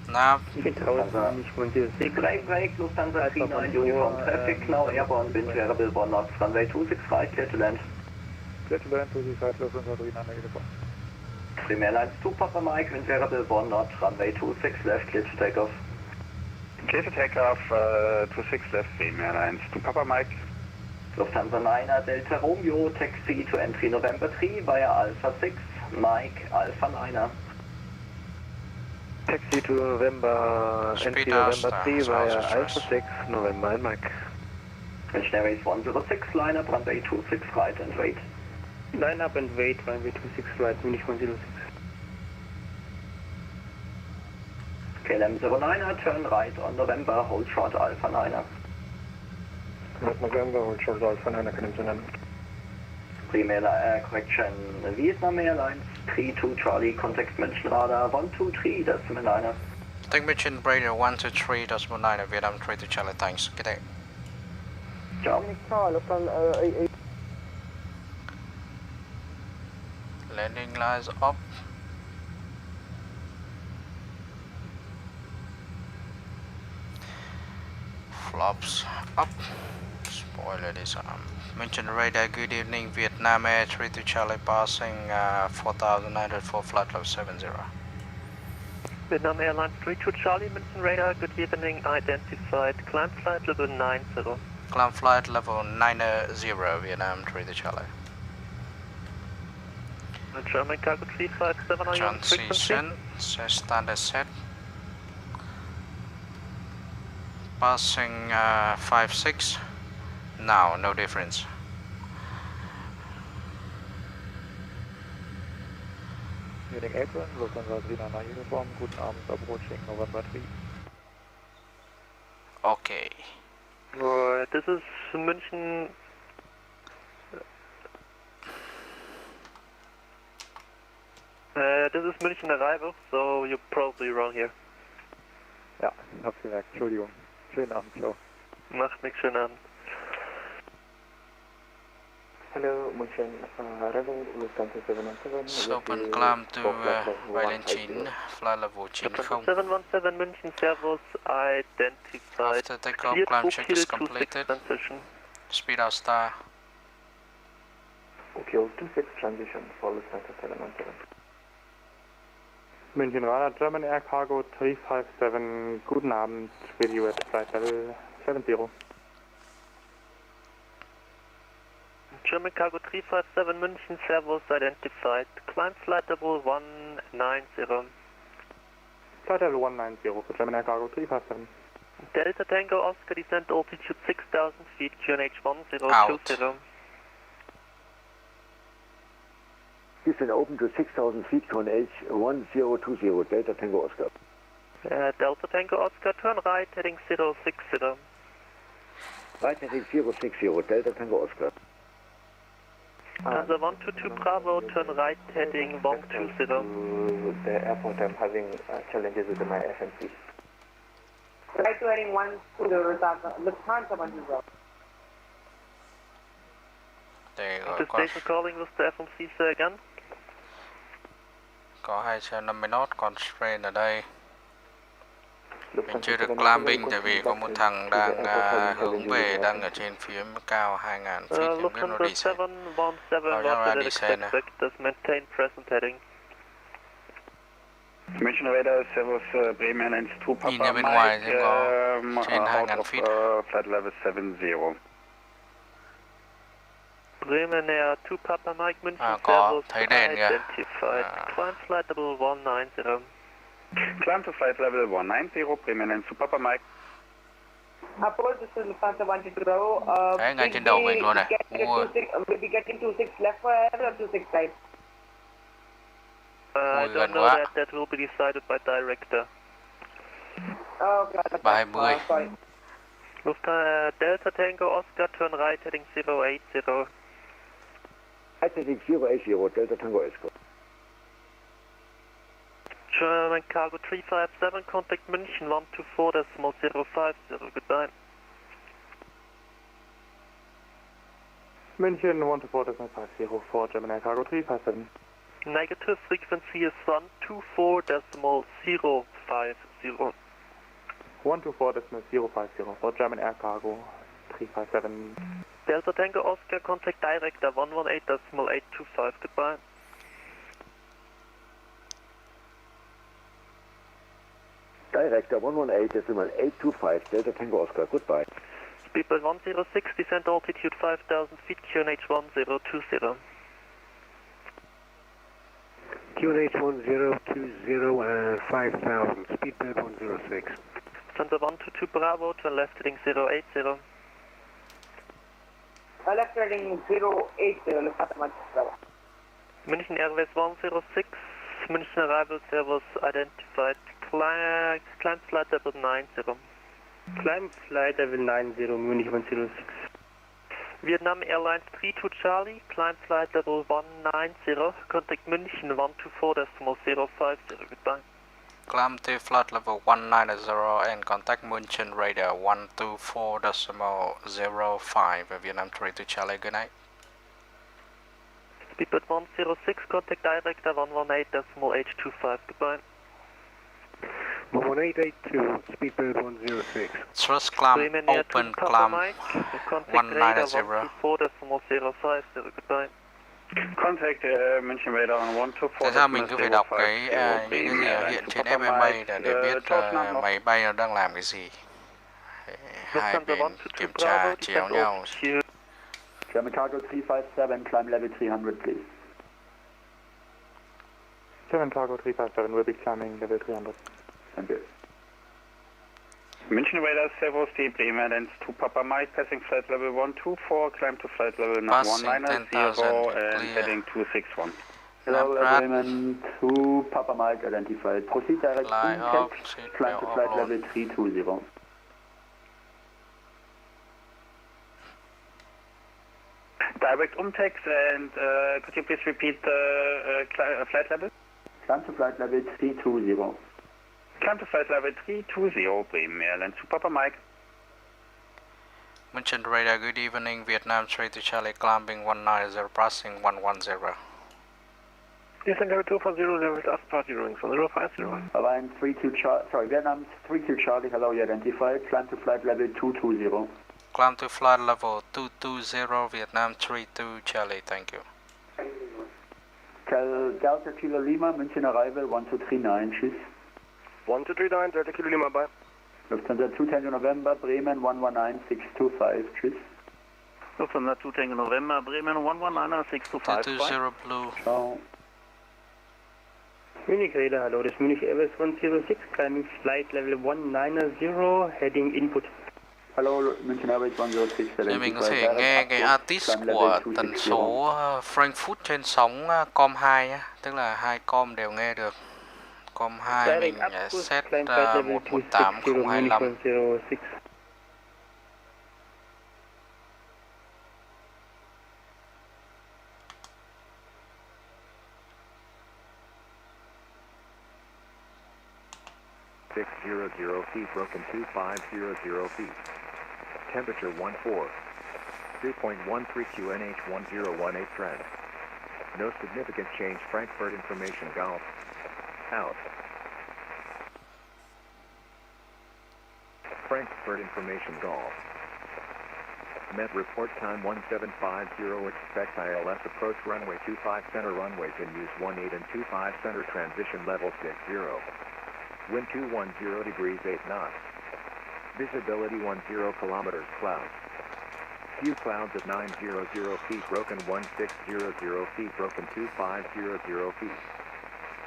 Nav. Brake, Lufthansa 39 Uniform, traffic, now airborne, wind variable 1 knots, runway 26 right, clear to land. Clear to land, 26 right, Lufthansa 39 Uniform. Prim Airlines 2 Papa Mike, wind variable 1 knot, runway 26 left, clear to take off. Clear to take off, 26 left, Prim Airlines 2 Papa Mike. Lufthansa 9 Delta Romeo, taxi to entry November 3 via Alpha 6, Mike, Alpha Niner. Taxi to November, NC November 3 via Alpha 6, November and Mike. Missionary is 106, line up, runway 26 right and wait. Line up and wait, runway 26 right, Munich 106. KLM 09er, turn right on November, hold short Alpha 9er. November, hold short Alpha 9er, KLM 09er. Premier correction, Vietnam Airlines, 32 Charlie, contact München radar 123, decimal 9er. Take München radio 123.9, Vietnam 32 Charlie, thanks. Good day. Ciao. Landing lights up. Flaps up. Spoiler disarm. München radar, good evening. Vietnam Air 32 Charlie passing 4,904 flight level 70. Vietnam Airlines 32 Charlie, München radar, good evening. Identified. Climb flight level 90. Climb flight level 90, Vietnam 32 Charlie. German cargo 357, are you on frequency? Transition, standard set. Passing 56. Now, no difference. Munich Apron, Lufthansa 399 uniform, guten Abend, approaching November 3. Okay. This is München. This is München arrival, so you're probably wrong here. Ja, hab's gemerkt, Entschuldigung. Schönen Abend, ciao. Macht nichts, schönen Abend. Hello, München, arrival, Lufthansa 717. So, open climb to Valentin, flight level 90. 717 München, servus, identified. After takeoff, climb check is completed. Speed out star. Okay, 26 transition for Lufthansa 717. München Radar, German Air Cargo 357, guten Abend, video at flight level 70. German Cargo 357 München, servus, identified. Climb flight level 190. Flight level 190 for German Air Cargo 357. Delta Tango Oscar, descent altitude 6,000 feet, QNH 1020. Descent open to 6,000 feet, QNH 1020, Delta Tango Oscar. Delta Tango Oscar, turn right, heading 060. Right heading 060, Delta Tango Oscar. Hansa 122 Bravo, turn right, heading 120. The airport, I'm having challenges with my FNC. Right to heading 120, Lufthansa 120. There you The go. station calling with the FMC, say again. Có 250 knot constraint ở đây. Mình chưa được climbing tại vì có một thằng đang hướng về, đang ở trên phía cao 2.000 feet, không biết nó đi sao. Nó đi xe nè. Maintain present heading. München Radar, servus, Bremen Airlines 2 Papa Nhìn ra bên ngoài xem có trên out 2.000 of feet. flight level 70. Bremen Air 2 Papa Mike München, có, servus, thấy đèn kìa. identified. Climb flight level 190. Climb to flight level 190, Bremen Airlines 2 Papa Mike. Approach this is Lufthansa 120. Đấy, ngay trên đầu mình luôn này. Ui. We'll be getting 26 left forever or 26 right? I don't know that. That will be decided by director. Okay. 30. Lufthansa Delta Tango Oscar, turn right, heading 080. Right heading 080, Delta Tango Oscar. German Cargo 357, contact München 124.050, goodbye. München 124.50 for German Air Cargo 357. Negative, frequency is 124.050. 124.050 for German Air Cargo 357. Delta Tango Oscar, contact director 118.825, goodbye. Director 118.825, Delta Tango Oscar, goodbye. Speedbird 106, descent altitude 5,000 feet, QNH 1020. QNH 1020 and 5000, speedbird 106. Center 122 Bravo, to left heading 080. Left heading 080, Lufthansa Bravo. München Airways 106, München arrival service identified, climb flight level 90. Climb flight level 90, Munich 106. Vietnam Airlines 32 Charlie, climb flight level 190, contact München 124.050, goodbye. Climb to flight level 190 and contact Munchen radar 124.05, Vietnam 32 Charlie, good night. Speedbird 106, contact director 118.H25, goodbye. 11882, speedbird 106. Thrust climb open, climb 190. 124.050, goodbye. Contact München radar on 124. Tại sao mình cứ phải đọc cái những cái gì hiện trên FMA để biết máy bay nó đang làm cái gì? Hai bên kiểm tra chéo nhau. German cargo 357, climb level 300, please. German cargo 357 will be climbing level 300. Thank you. München radar Servo Steep, Bremen 2 Papa Mike, passing flight level 124, climb to flight level 190 and heading 261. Hello, Bremen 2 Papa Mike identified. Proceed direct climb to flight level 320. Direct umtext and could you please repeat the flight level? Climb to flight level 320. Climb to flight level 320, Bremen Airlines to Papa Mike. München radar, good evening, Vietnam straight to Charlie, climbing 190, passing 110. Descend level 240, level up party rings 1050. Airline 32 Charlie, sorry, Vietnam 32 Charlie, hello, you identified. Climb to flight level 220. Climb to flight level 220, Vietnam 32 Charlie, thank you. Delta Kilo Lima, München arrival 1239, tschüss. 1239, Delta Kilo Lima, bye. Lufthansa 2 Tango November, Bremen 119625, tschüss. Lufthansa 2 Tango November, Bremen 119625, 220 Blue. Ciao. Munich radar, hello, this is Munich Airways 106, climbing flight level 190, heading input. Hello, München Airways 106. Thì mình có thể nghe cái artist của tần số Frankfurt trên sóng com 2 nhé, tức là hai com đều nghe được. Com 2 mình set 118025. feet, broken 2500 feet. Temperature 14. 3.13 QNH 1018 trend. No significant change. Frankfurt information Golf. Out. Frankfurt information Golf. Met report time 1750. Expect ILS approach runway 25 center, runways in use 18 and 25 center, transition level 60. Wind 210 degrees 8 knots. Visibility 10 kilometers, clouds. Few clouds at 900 feet, broken 1600 feet, broken 2500 feet.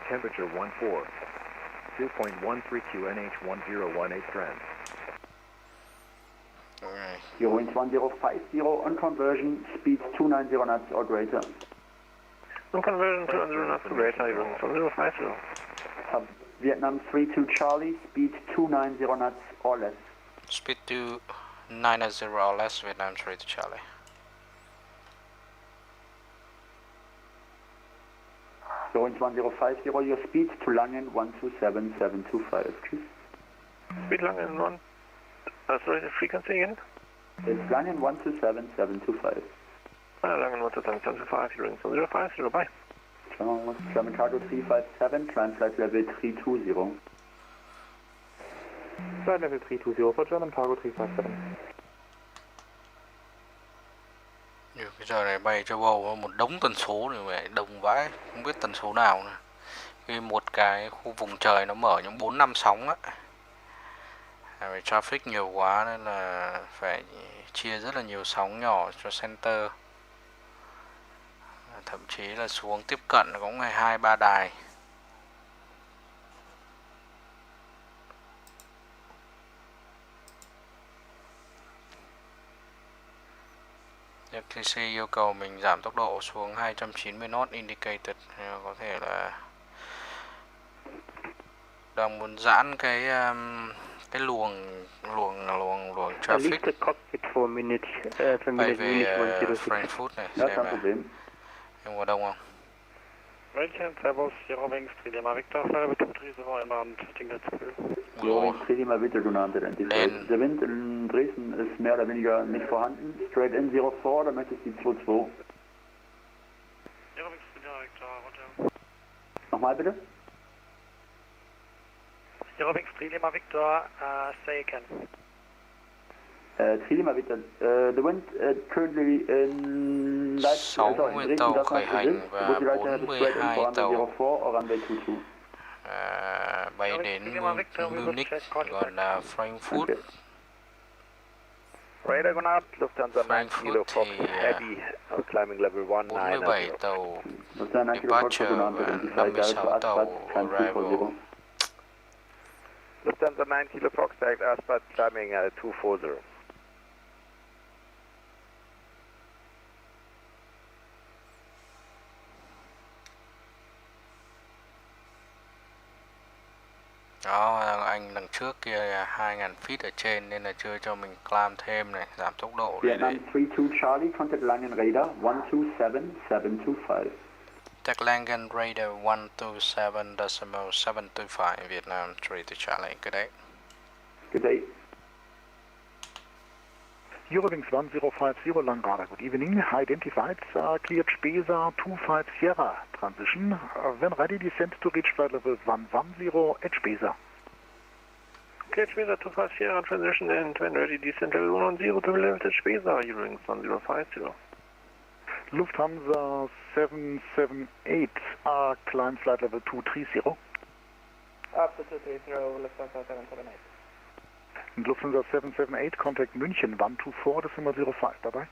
Temperature 14. 2.13 QNH 1018 trend. Wind 1050 on conversion, speed 290 knots or greater. On conversion 290 knots or greater, 1050. Vietnam 32 Charlie, speed 290 knots or less. Speed 290 or less, Vietnam 32 Charlie. Wind 1050, your speed to Langen 127725. Tschüss. Speed Langen 1. Sorry, the frequency again? It's Langen 127725. Langen 127725, hearing 1050, bye. German cargo 357, climb flight level 320. Flight level 320 for German cargo 357. Nhiều cái giờ này bay cho bầu một đống tần số này vậy, đông vãi, không biết tần số nào nữa. Khi một cái khu vùng trời nó mở những 4-5 sóng á, vì traffic nhiều quá nên là phải chia rất là nhiều sóng nhỏ cho center. Thậm chí là xuống tiếp cận cũng 2-3 đài. ATC yêu cầu mình giảm tốc độ xuống 290 knot indicated, có thể là đang muốn giãn cái luồng traffic bay về Frankfurt này, xem em có đông không? Welcome, Servus, Sierra Wings, 3 Lima Victor, Flight level 23 inbound, heading to Ziel. Sierra Wings, 3 Lima Victor, do not identify. Der Wind in Dresden ist mehr oder weniger nicht vorhanden. Straight in 04, da möchte ich die 22. Sierra Wings, 3 Lima Victor, runter. Nochmal bitte? Sierra Wings, 3 Lima Victor, say again. 3 Lima Victor, the wind currently in light, 60 tàu khởi hành và 42 tàu bay đến Munich, gọi là Frankfurt. Radar gone out, Lufthansa 9 Kilo Fox Heavy, climbing level 47 tàu departure và 56 tàu arrival. Lufthansa 9 Kilo Fox direct Aspat, climbing 240. Đó, anh đằng trước kia là 2.000 feet ở trên nên là chưa cho mình climb thêm này, giảm tốc độ để Vietnam 32 Charlie, contact Langen Radar 127725. Tech Langen Radar 127.725 Vietnam 32 Charlie, good day. Good day. Eurowings 1050 Langrada, good evening. Identified, cleared Spesa 25 Sierra transition. When ready, descend to reach flight level 110 at Spesa. Cleared Spesa 25 Sierra transition and when ready, descend level 110 to level at Spesa, Eurowings 1050. Lufthansa 778, climb flight level 230. After 230, Lufthansa 778. And Lufthansa 778, contact München 124.05, dabei.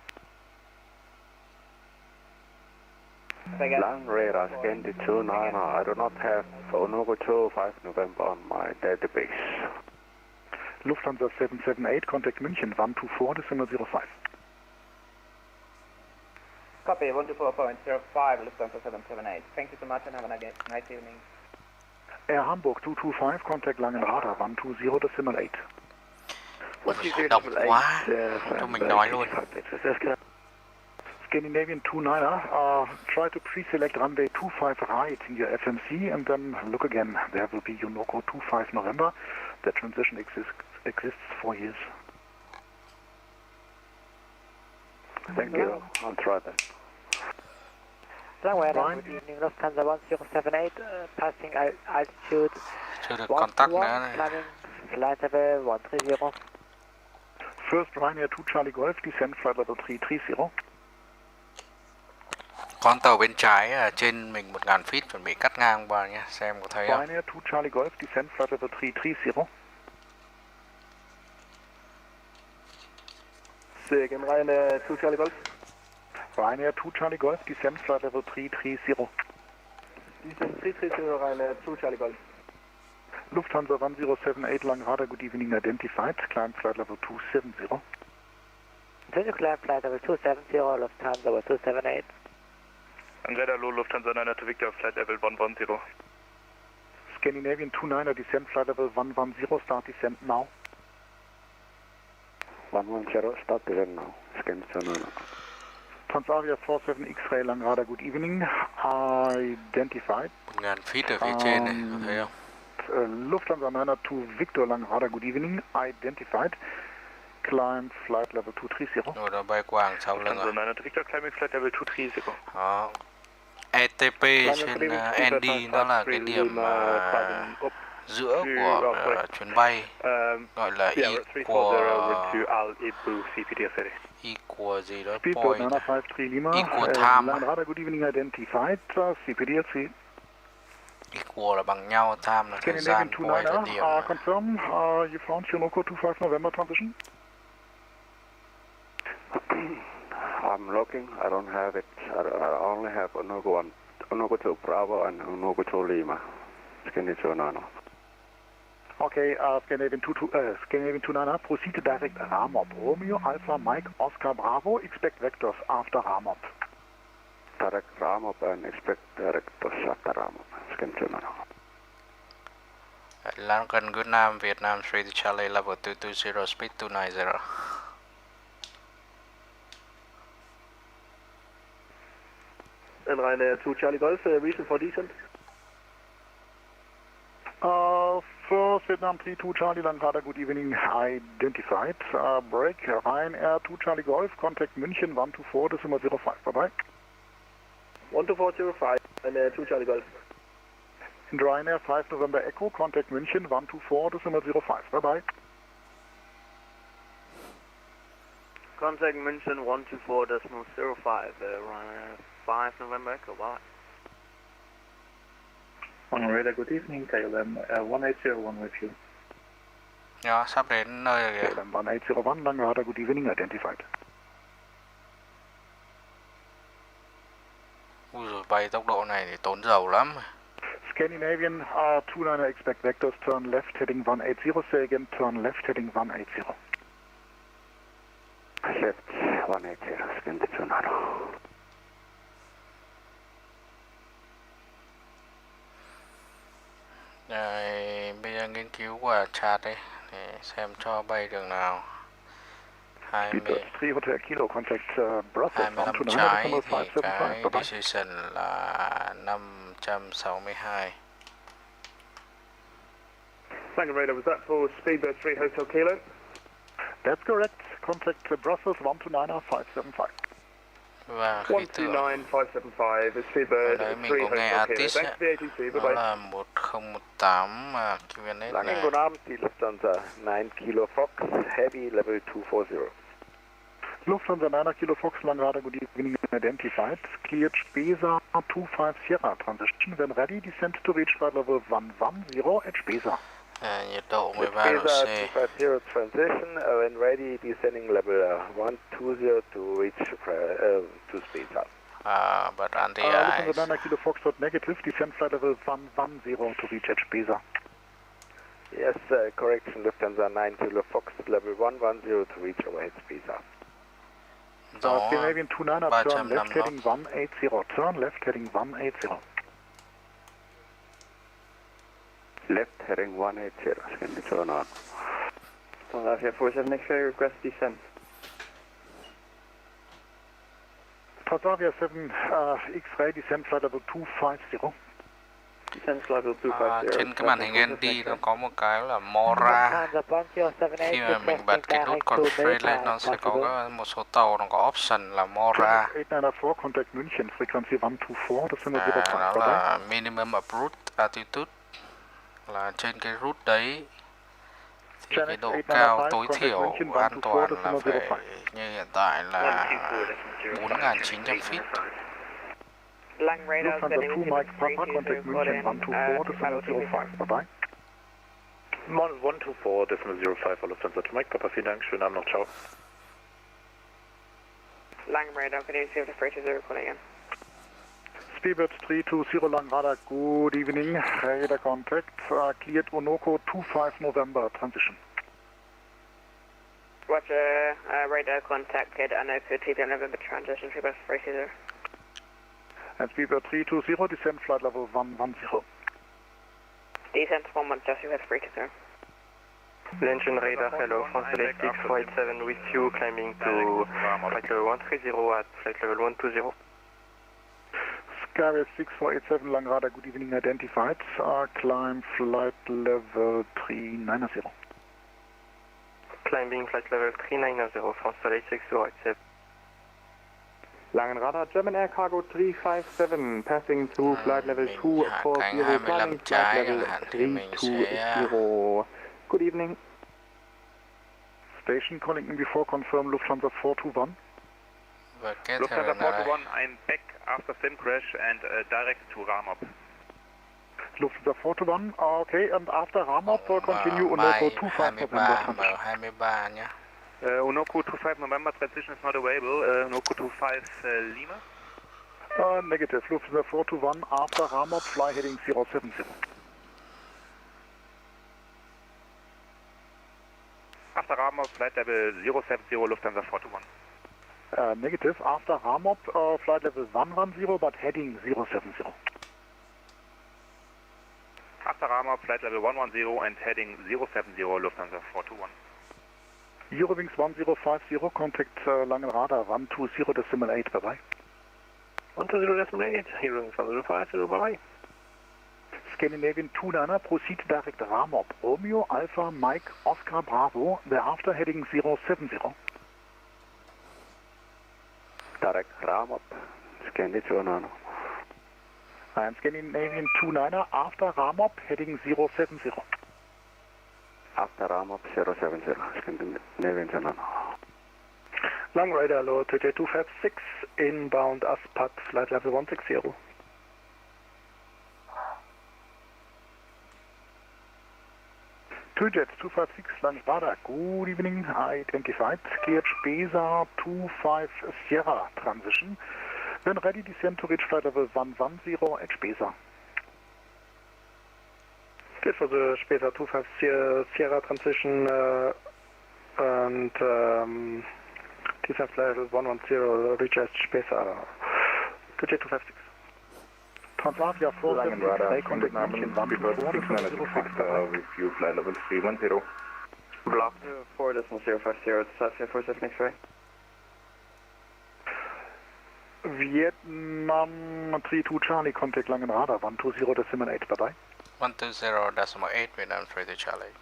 Lang radar, scan the 29, I do not have Onogo 5 November on my database. Lufthansa 778, contact München 124.05. Copy, 124.05, Lufthansa 778. Thank you so much and have a nice evening. Air Hamburg 225, contact Langenradar 120.8. Độc quá, cho mình nói luôn. Scandinavian 29er, try to pre-select runway 25 right in your FMC and then look again. There will be Yonoko 25 November. The transition exists 4 years. Thank you, I'll try that. Runway, good evening, Lufthansa 1078, passing altitude. Chưa được contact nữa này. Climbing flight level 130. First Ryanair 2 Charlie Golf, descend flight level 330. Con tàu bên trái trên mình 1.000 feet chuẩn bị cắt ngang vào nha, xem có thấy không? Ryanair 2 Charlie Golf, descend flight level 330. Say again, Ryanair 2 Charlie Golf. Ryanair 2 Charlie Golf, descend flight level 330. Descend 330, Ryanair 2 Charlie Golf. Lufthansa 1078 Langrada, good evening, identified, climb flight level 270. Continue climb flight level 270, Lufthansa 278. And radar low, Lufthansa 9 to Victor, flight level 110. Scandinavian 29er, descend flight level 110, start descent now. 110, start descent now, Scandinavian 29. Transavia 47 X-ray Langrada, good evening, identified. 1.000 feet ở phía trên này, có thấy không? Lufthansa 9er to Victor Langrada, good evening, identified. Climb flight level 230. Rồi nó bay qua sau lưng rồi. Lufthansa 9 to Victor, climbing flight level 230. Đó. ETP trên Andy đó là cái điểm giữa của chuyến bay, gọi là equal gì đó point, equal time. Good evening, identified, CPDLC. Equal là bằng nhau, time là thời gian, point là điểm. Confirm, you found Yonoko 25 November transition? I'm looking, I don't have it. I only have Onogo 2 Bravo and Onogo 2 Lima. Scandinavian 29. Okay, Scandinavian 29, proceed to direct Ramop. Romeo, Alpha, Mike, Oscar, Bravo, expect vectors after Ramop. Direct Ramop and expect vectors after Ramop. Scan 29. London, Good Nam, Vietnam 3 to Charlie, level 220, speed 290. And Ryanair 2 Charlie Golf, reason for descent? First Vietnam 3-2 Charlie Langada, good evening, identified. Break, Ryanair 2 Charlie Golf, contact München 124.05, bye-bye. 124.05, and 2 Charlie Golf. And Ryanair 5 November Echo, contact München 124.05, bye-bye. Contact München 124.05, Ryanair 5 November Echo, bye. On radar, good evening, KLM 1801 with you. Dạ, sắp đến nơi rồi kìa. KLM 1801, Langada, good evening, identified. Ui dồi, bay tốc độ này thì tốn dầu lắm. Scandinavian 29 expect vectors, turn left heading 180, say again, turn left heading 180. Left 180, Scan 29. Rồi, bây giờ nghiên cứu qua chart đây để xem cho bay đường nào. 3 Hotel Kilo, contact Brussels 25 trái thì cái decision là 562. Thank you, radar. Was that for Speedbird 3 Hotel Kilo? That's correct. Contact Brussels 129.575. Và khí tượng 129.575 is Speedbird 3 mình có nghe Hotel Kilo. Atis Thanks to the ATC, bye nó bye. là 1018 mà QNS này. Langen Gonam, Lufthansa 9 Kilo Fox, heavy level 240. Lufthansa 9 Kilo Fox, Langada, good evening, identified. Cleared Spesa 25 Sierra transition. When ready, descend to reach flight level 110 at Spesa. Nhiệt độ 13 độ C. 250 transition, when ready, descending level 120 to reach to Spesa. But anti-ice. Lufthansa 9 Kilo Fox, negative, descend flight level 110 to reach at Spesa. Yes, correction, Lufthansa 9 Kilo Fox, level 110 to reach overhead Spesa. Scandinavian 29, turn left heading 180, turn left heading 180. Left heading 180, Scan 29. Philadelphia 47 X-ray, request descent. Transavia 7 X-ray, descent flight level 250. Descent level 250. Trên cái màn hình ND nó có một cái là Mora. Khi mà mình bật cái nút config lên nó sẽ có một số tàu nó có option là Mora. 894, contact München, frequency 124, đó là minimum approach altitude, là trên cái route đấy thì cái độ cao tối thiểu an toàn là phải như hiện tại là 4.900 feet. Lufthansa 2 Mike Papa, contact München 124.05, bye-bye. 124.05 for Lufthansa 2 Mike Papa, vielen Dank, schönen Abend noch, ciao. Langham radar, could you see if the freight is recording again? Speedbird 320 Langada, good evening, radar contact, cleared Onoko 25 November, transition. Roger, radar contacted Onoko 2 November, transition, Speedbird 320. And Speedbird 320, descent flight level 110. Descent 110, you have 320. Lengthen radar, hello, France 647 with you, climbing to flight level 130 at flight level 120. Skyway 6487 Langada, good evening, identified, climb flight level 390. Climbing flight level 390, France 647. Langenradar, German Air Cargo 357, passing through flight level 240, climbing flight level 320. Good evening. Station calling in before, confirm Lufthansa 421. Lufthansa 421, I'm back after sim crash and direct to Ramop. Lufthansa 421, okay, and after Ramop, continue Onoko 25 November. 23 nhé. Onoko 25 November transition is not available. Onoko 25 Lima. Negative. Lufthansa 421 after Ramop, fly heading 070. Ramop, flight level 070, Lufthansa 421. Negative. After Ramop, flight level 110, but heading 070. After Ramop, flight level 110 and heading 070, Lufthansa 421. Eurowings 1050, contact Langenradar 120.8, bye-bye. 120.8, Eurowings 1050, bye-bye. Scandinavian 29er, proceed direct Ramop, Romeo, Alpha, Mike, Oscar, Bravo, thereafter heading 070. Direct Ramop, Scandi 29er. I am Scandinavian 29er, after Ramop, heading 070. After Ramop 070, Scandinavian 29er. Long radar low 256, inbound Aspat, flight level 160. Two jets 256, Langenradar, good evening, identified, cleared Spesa 25 Sierra transition. When ready, descend to reach flight level 110 at Spesa. Good for the Spesa 25 Sierra transition and descend flight level 110, reach at Spesa. Two jet 256. Transavia 476, contact München 110 with you, flight level 310. Block 4.050, Transavia 47 X-ray. Vietnam 32 Charlie, contact Langenradar 120.8, bye-bye. 120.8, Vietnam 32 Charlie.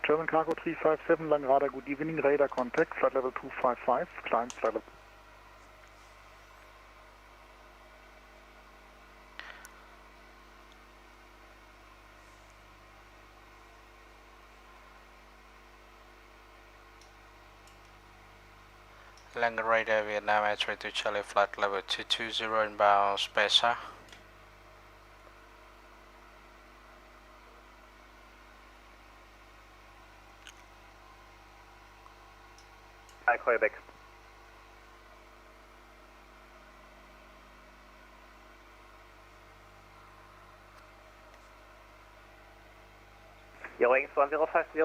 German Cargo 357, Langenradar, good evening, radar contact, flight level 255, climb flight level. Langen Radar Vietnam A321 Charlie flight level 220 inbound Spesa. I call you back. Eurowings 1050,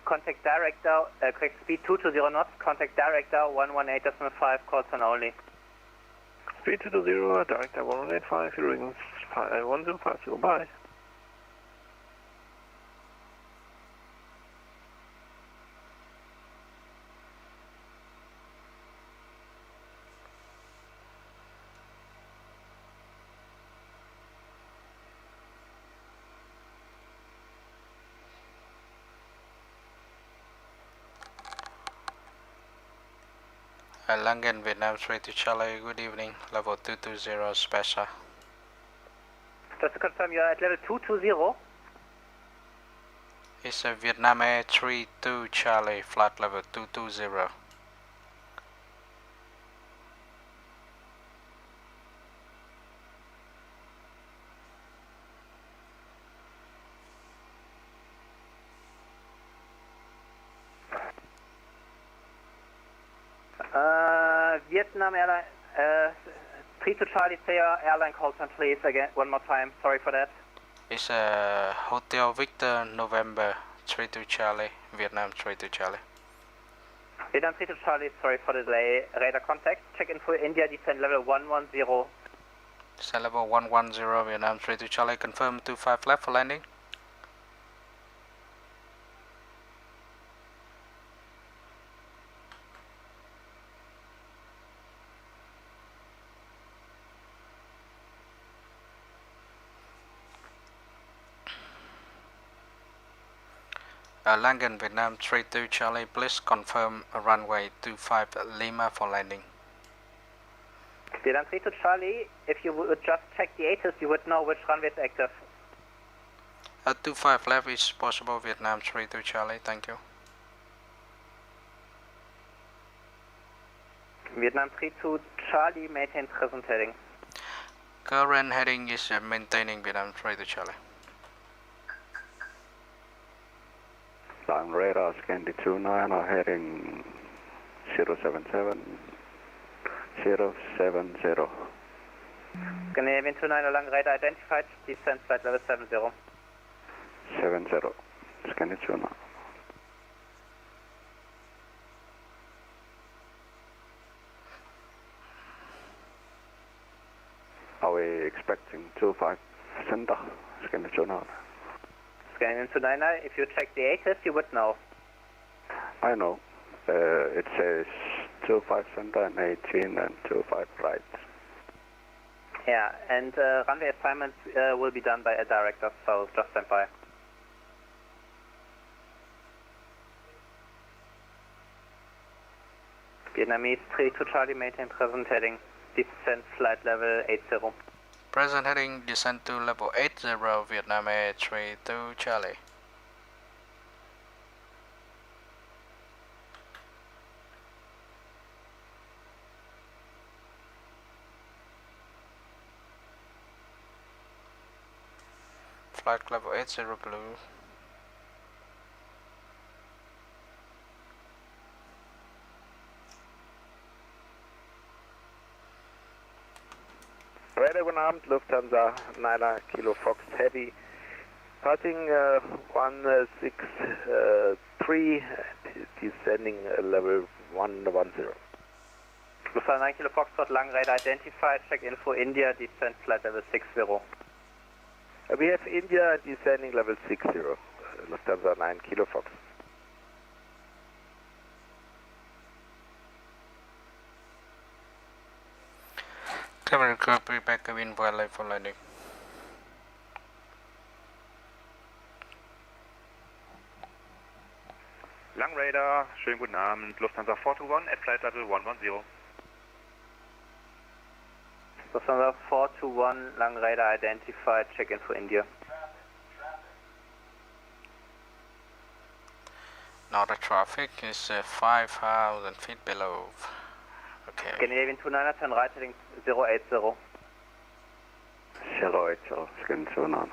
contact director, correct speed 220 knots, contact director 118.5, calls on only. Speed 220, director 118.5, Eurowings 1050, bye. Langen Vietnam 32 Charlie, good evening, level 220 Spesa. Just to confirm, you are at level 220? It's a Vietnam A32 Charlie, flight level 220. Vietnam Airline, 32 Charlie, say airline calls on please again, one more time, sorry for that. It's a Hotel Victor November 32 Charlie, Vietnam 32 Charlie. Vietnam 32 Charlie, sorry for the delay, radar contact, check in for India, descend level 110. Descend level 110, Vietnam 32 Charlie, confirm 25 left for landing. Langen Vietnam 32 Charlie, please confirm runway 25 Lima for landing. Vietnam 32 Charlie, if you would just check the ATIS, you would know which runway is active. 25 left is possible, Vietnam 32 Charlie, thank you. Vietnam 32 Charlie, maintain present heading. Current heading is maintaining, Vietnam 32 Charlie. Long radar, Scandi 29er, heading 077, 070. Scandinavian 29er, long radar identified, descent flight level 70. 70, Scandi 29er. Are we expecting 25 center? Scan it now. Scanning into 99. If you check the ATIS, you would know. I know. It says 25 center and 18 and 25 right. Yeah, and runway assignments will be done by a director, so just stand by. Vietnamese 32 Charlie, maintain present heading, descent flight level 80. Present heading, descent to level 80, Vietnam A322 Charlie. Flight level 80 blue. Radar guten Abend, Lufthansa 9 Kilo Fox Heavy. Passing 163, descending level 110. Lufthansa 9 Kilo Foxtrot, long radar identified, check info India, descent flight level 60. We have India descending level 60, Lufthansa 9 Kilo Fox. Cabin crew prepare cabin for landing. Lang Radar, schönen guten Abend, Lufthansa 421 at flight level 110. Lufthansa 421, long radar identified, check info India. Now the traffic is 5,000 feet below. Okay. Scandinavian 29, turn right heading 080. 080, scan 29.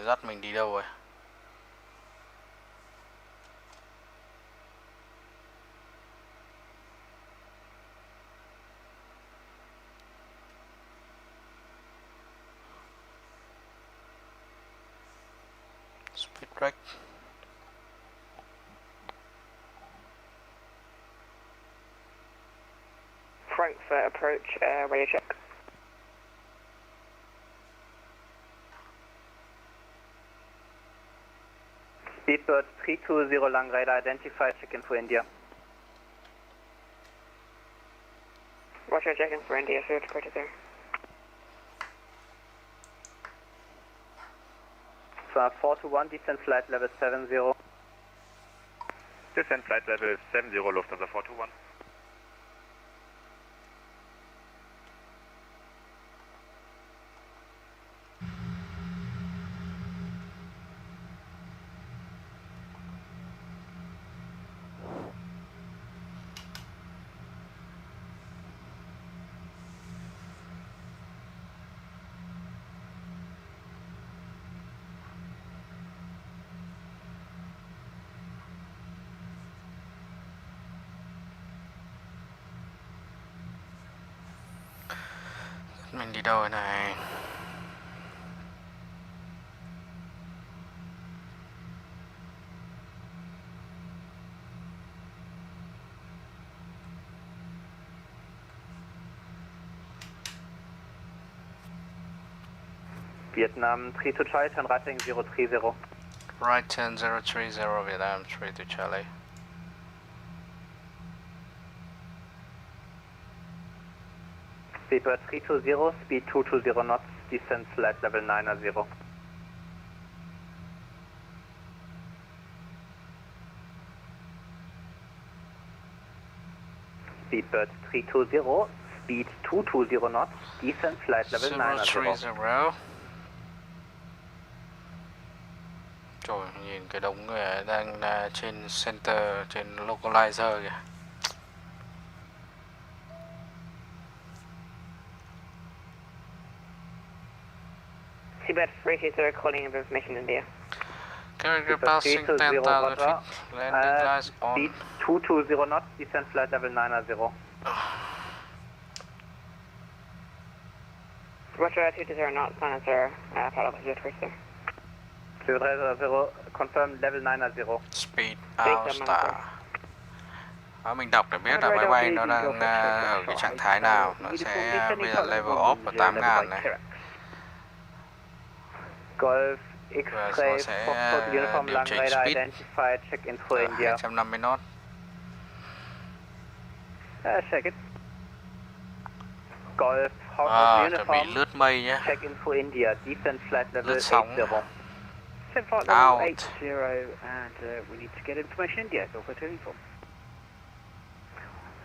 Dắt mình đi đâu rồi? Speed track. Frankfurt approach, radio check. Speedbird 320, long radar identified, check in for India. Roger, check in for India, so it's there. So 421, descent flight level 70. Descent flight level 70, Lufthansa 421. Mình đi đâu rồi này? Vietnam 32 Charlie, turn right heading 030. Right turn 030, Vietnam 32 Charlie. Speedbird 320, speed 220 knots, descent flight level 90. Speedbird 320, speed 220 knots, descent flight level 90. 030. Trời, nhìn cái đống người đang trên center, trên localizer kìa. Seabird 320 calling in information India. Carrier passing 10,000 feet. Landing lights on. Speed 220 knots. Descend flight level 90. Roger, 220 knots, planet sir. Paddle is towards sir. 230, confirm level 90. Speed out star. Mình đọc để biết là máy bay nó đang ở cái trạng thái nào. Nó sẽ bây giờ level off ở 8.000 này. Golf X-ray Foxtrot uniform lang radar identified, check info India. 250 knot. Check it. Golf uniform lướt mây nhé. Check info India, descend flight level 80. Out. 80 and we need to get information India, so for turning for.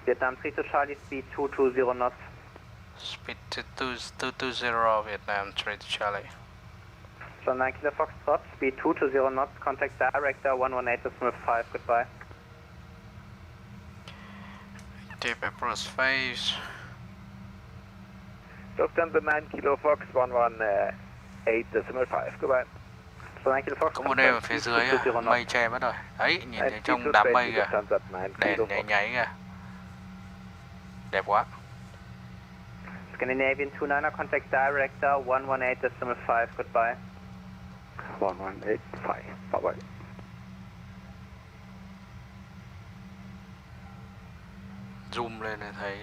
Vietnam 3 to Charlie, speed 220 knots. Speed 220, Vietnam 3 to Charlie. So 9 Kilo Foxtrot, speed 220 knots, contact director 118.5, goodbye. Deep approach phase. Lufthansa 9 Kilo Fox 118.5, goodbye. So 9 Kilo Fox. Có một đêm ở phía dưới, mây che mất rồi. Đấy, nhìn thấy trong đám mây kìa. Đèn nháy kìa. Đẹp quá. Scandinavian 29er, contact director 118.5, goodbye. 118.5, bye bye. Zoom lên để thấy.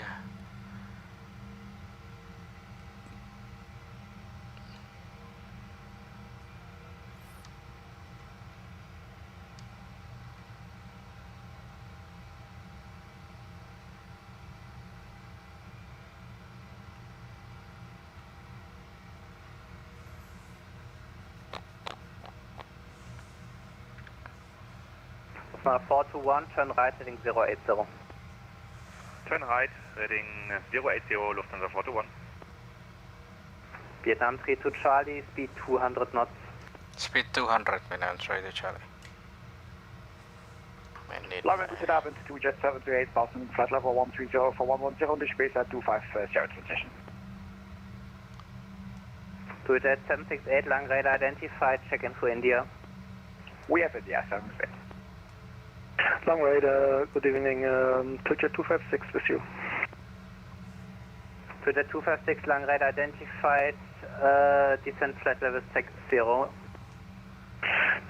Lufthansa 421, turn right, heading 080. Turn right, heading 080, Lufthansa 421. Vietnam 3 to Charlie, speed 200 knots. Speed 200, Vietnam 3 to Charlie. Long Island Airlines 2 Jet 738, passing flight level 130 for 110, the space at 250 transition. 2 Jet 768, lang radar identified, check info India. We have India, 768. Long radar, good evening, 2 Jet 256 with you. 2 Jet 256, lang radar identified, descent flight level 60.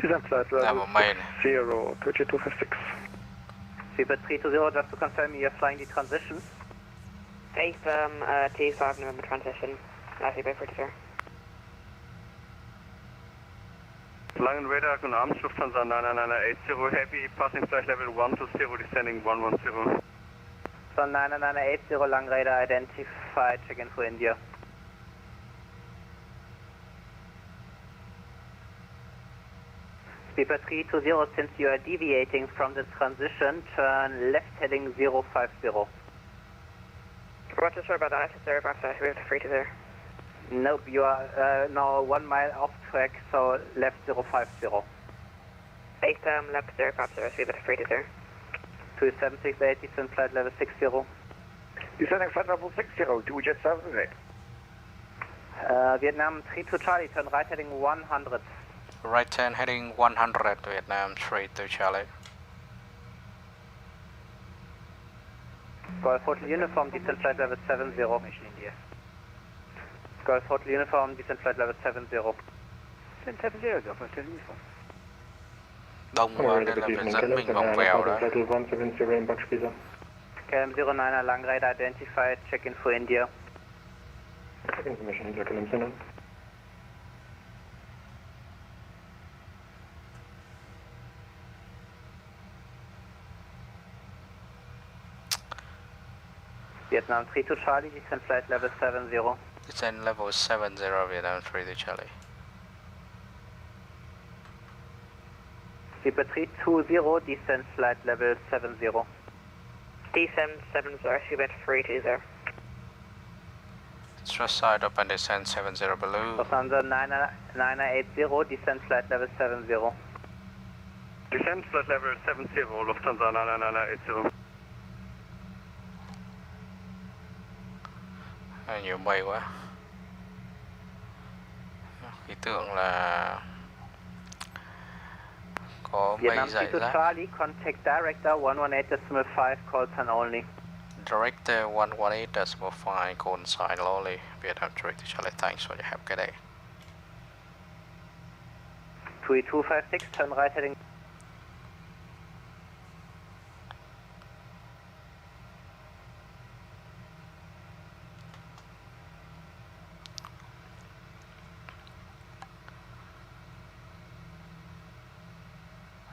Descent flight level 0, 2 Jet 256. Super 320, just to confirm you're flying the transition. T5 November transition, Seabed 42. Langen radar, guten Abend, Lufthansa 99980, heavy, passing flight level 120, descending 110. So 99980, lang radar identified, check info India. Speedbird 320, since you are deviating from the transition, turn left heading 050. Roger, sorry about that, I said 050, we have the 320. Nope, you are now 1 mile off track, so left 050. Left 050, so we have the 320. 2768, descend flight level 60. Descending flight level 60, 2 Jet 738. Vietnam 3 to Charlie, turn right heading 100. Right turn heading 100, Vietnam 3 to Charlie. Golf Hotel Uniform, descent flight level 70. Golf Hotel Uniform, descent flight level 70. 70, Golf Hotel Uniform. Đông quá nên là phải dẫn mình vòng vèo đó. KM 09er, lang radar identified, check info India. Check information India, KM 09. Vietnam 3 to Charlie, descend flight level 70. Descend level 70, Vietnam 3 to Charlie. Super 320, descend flight level 70. Descend 70, Seabed 320. Thrust side up and descend 70 below. Lufthansa 980, descend flight level 70. Descend flight level 70, Lufthansa 980. Nhiều mây quá. Khí tượng là Có mây Vietnam rải 32 rác. Charlie, contact director 118.5, call sign only. Director 118.5, call sign only. Vietnam 32 Charlie, thanks for your help. Good day. 3256, turn right heading.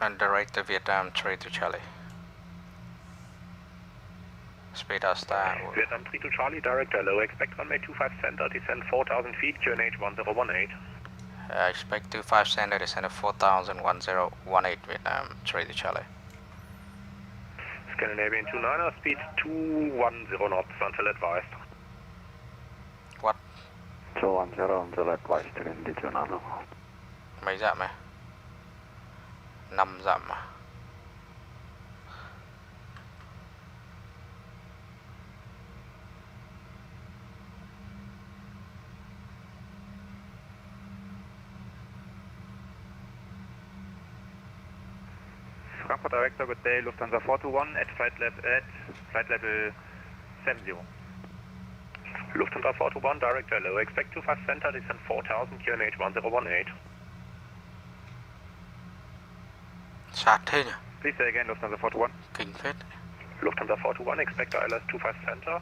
And Director Vietnam 32 Charlie. Speed us down. Vietnam 32 Charlie, direct hello, expect runway 25 center, descend 4,000 feet, QNH 1018. Expect 25 center, descend at 4,1018, Vietnam 32 Charlie. Scandinavian 29er, speed 210 knots until advised. What? 210 until advised, Indy 29er. Mấy dặm này? 5 dặm à? Frankfurt Director, good day, Lufthansa 421 at flight level 70. Lufthansa 421, direct hello, expect 25 center, descend 4,000, QNH 1018. Sạc thế nhỉ? Please say again, Lufthansa 421. Kinh phết. Lufthansa 421, expect ILS 25 center,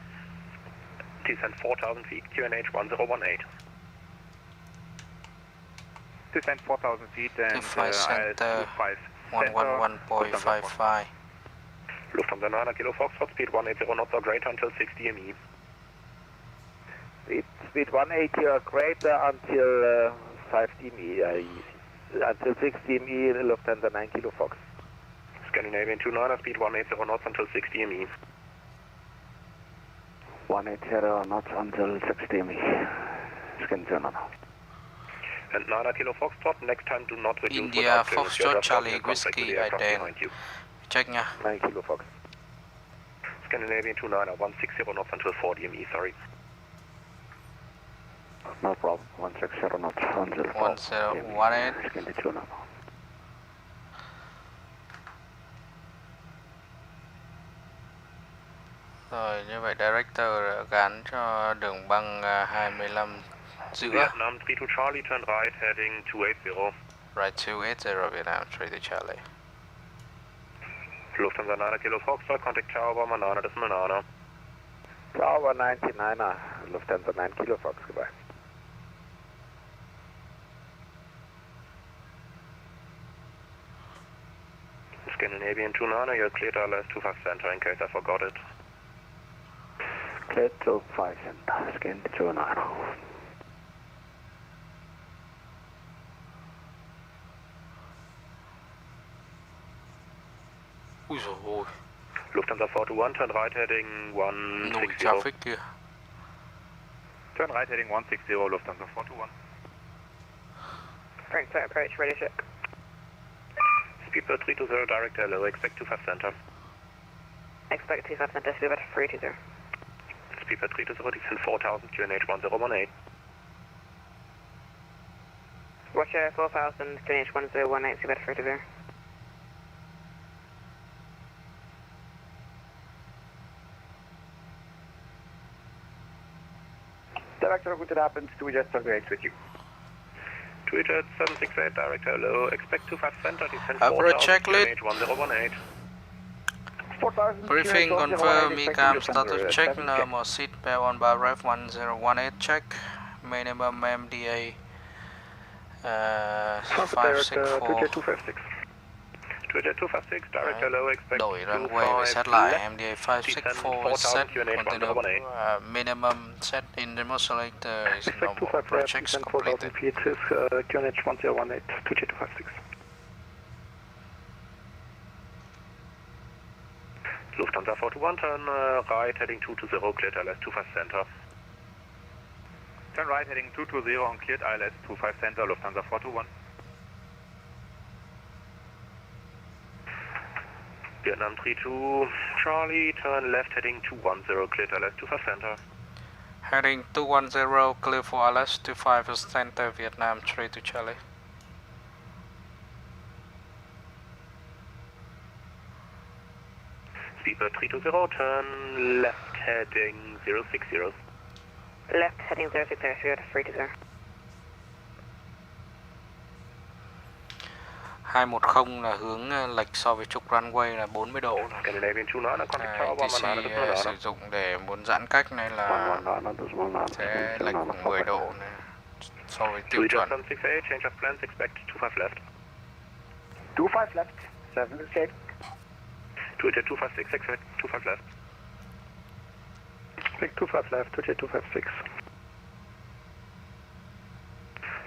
descend 4,000 feet, QNH 1018. Descend 4,000 feet and ILS 25 111.55. Lufthansa 9 Kilo Foxtrot, speed 180 knots or greater until 60 ME. Speed 180 or greater until 50 ME. Until 60 ME, Lufthansa 9 Kilo Fox. Scandinavian 29er, speed 180 knots until 60 ME. 180 knots until 60 ME. Scandinavian. And 9 Kilo Foxtrot, next time do not reduce India Foxtrot Charlie Whiskey Iden. Check nha. 9 Kilo Fox. Scandinavian 29er, 160 knots until 40 ME, sorry. No problem, 160 knots until 1018. Scandinavian. Rồi như vậy Director gắn cho đường băng 25 giữa. Vietnam 32 Charlie, turn right heading 280. Right 280 Vietnam 32 Charlie. Lufthansa 9 Kilo Foxtrot, contact Tower Bomber 9.9. Tower 99er, Lufthansa 9 Kilo Fox, goodbye. Scandinavian 29er, you're cleared ILS 25 center in case I forgot it. Cleared to 5 center, Scand 29er. Ui dồi ôi. Lufthansa 421, turn right heading 160. Nổi traffic kìa. Turn right heading 160, Lufthansa 421. Frankfurt approach, ready check. Speedbird 320, direct hello, expect 25 center. Expect 25 center, speedbird 320. Speedbird 320, descend 4,000, QNH 1018. Watch 4,000, QNH 1018, speedbird 320. Director, what happens to just surveys with you? Twitter 768, direct hello, expect 25 center, descend Approach 4,000, checklist. QNH 1018. Briefing confirm, ECAM status check, normal seat belt on bar ref 1018 check, minimum MDA 564. Twitter 256, direct hello, expect Đổi runway và set lại MDA 564 set continue minimum set in the modulator is normal projects completed. Feet is QNH 1018, 256. Lufthansa 421, turn right heading 220, cleared ILS 25 center. Turn right heading 220 on cleared ILS 25 center, Lufthansa 421. Vietnam 32 Charlie, turn left heading 210, cleared ILS 25 center. Heading 210, clear for ILS 25 center, Vietnam 32 Charlie. Speedbird 320, turn left heading 060. Left heading 060, Sierra 320. 210 là hướng lệch so với trục runway là 40 độ. Taxi sử dụng để muốn giãn cách này là sẽ lệch khoảng 10 độ này so với tiêu chuẩn. 768, change of plans, expect 25 left. 25 left, 768. 226, expect 25 left. Expect 25 left, 226.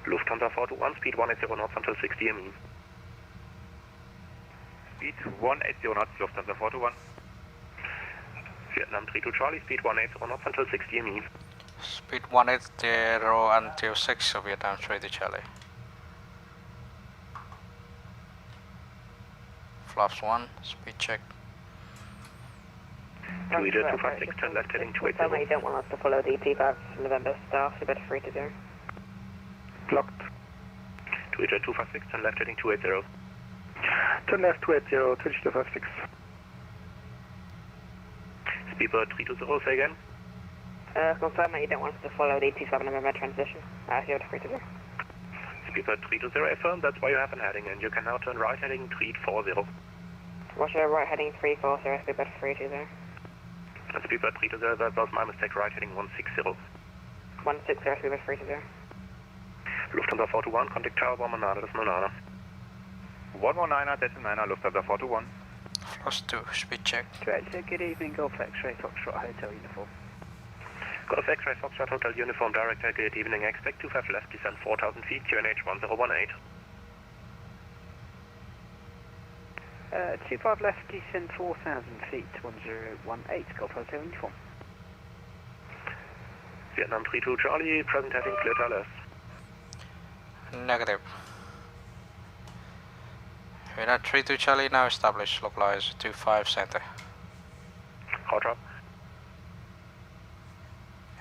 Lufthansa 421, speed 180 knots until 60 ME. Speed 180 knots, Lufthansa 421. Vietnam 32 Charlie, speed 180 knots until 60 ME. Speed 180 until 6 of Vietnam 32 Charlie. Flaps 1, speed check. Leader 256, turn left heading 280. You don't want us to follow the P5 November staff, so better 320. Blocked. Leader 256, turn left heading 280. Turn left 280, 256. Speedbird 320, say again. Confirm that you don't want us to follow the P5 November transition, so better 320. Speedbird 320, affirm, that's why you have an heading, and you can now turn right heading 340. Roger, right heading 340, Speedbird 320. Speedbird 320, that was my mistake, right heading 160. 160, Speedbird 320. Lufthansa 421, contact Tower Bomber Nana, Decimal Nana. 119er, Decimal 9er, Lufthansa 421. Flaps 2, speed check. Director, good evening, Golf X-Ray Foxtrot Hotel Uniform. Golf X-Ray Foxtrot Hotel Uniform, Director, good evening, expect 25 left, descend 4,000 feet, QNH 1018. 25 left, descend 4,000 feet, 1018, Golf Hotel Uniform. Vietnam 32 Charlie, present heading clear to left. Negative. Vietnam 32 Charlie now established localized 25 center. Hot drop.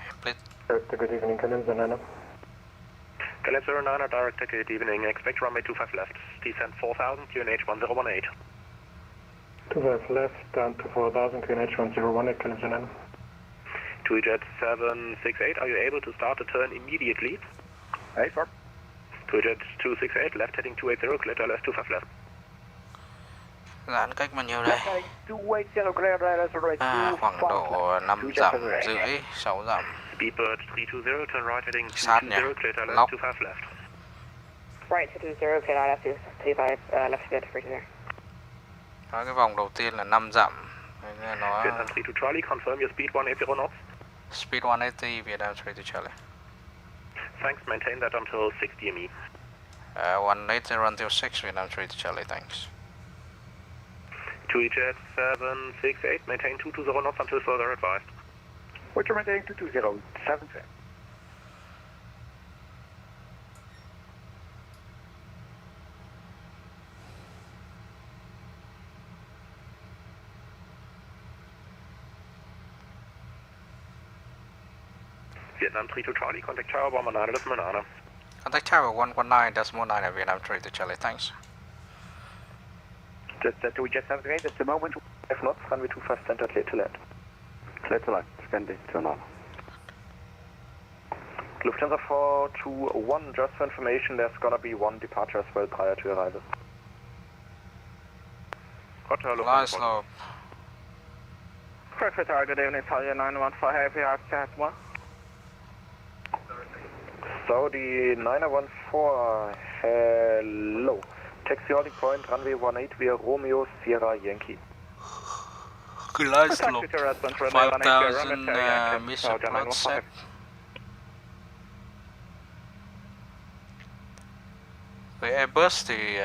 Split. Director, good evening, Calypso 9. Calypso 9, Director, good evening, expect runway 25 left, descend 4,000, QNH 1018. 25 left, down to 4,000, QNH 1018, Calypso 9. 2Jet 768, are you able to start the turn immediately? Hey, sir. 2Jet 268, left heading 280, clear to left 25 left. Giãn cách bao nhiêu đây? Khoảng độ 5 dặm rưỡi, 6 dặm. Speedbird 320, turn right heading 220, clear to left Lock. 25 left. Right heading 0, clear left 25 left Speedbird 320. Nói cái vòng đầu tiên là 5 dặm. Nó Vietnam 32 Charlie, confirm your speed 180 knots. Speed 180, Vietnam 32 Charlie. Thanks, maintain that until 60 ME. 180 until 6, Vietnam 32 Charlie, thanks. 2Jet 768, maintain 220 knots until further advised. Roger, maintaining 220, 7. Vietnam 32 Charlie, contact Tower Bomber 9, Decimal 9. Contact Tower 119, Decimal 9 at Vietnam 32 Charlie, thanks. Do we just have the at the moment? 5 knots, runway 25 center, clear to land. Clear to land, Scandi, turn on. Lufthansa 421, just for information, there's gonna be one departure as well prior to arrival. Line slope. Frankfurt, good evening, Italia 915, heavy access 1. Saudi 914, hello. Taxi holding point, runway 18 via Romeo, Sierra, Yankee. Glide slope, 5,000 mission plot set. Với Airbus thì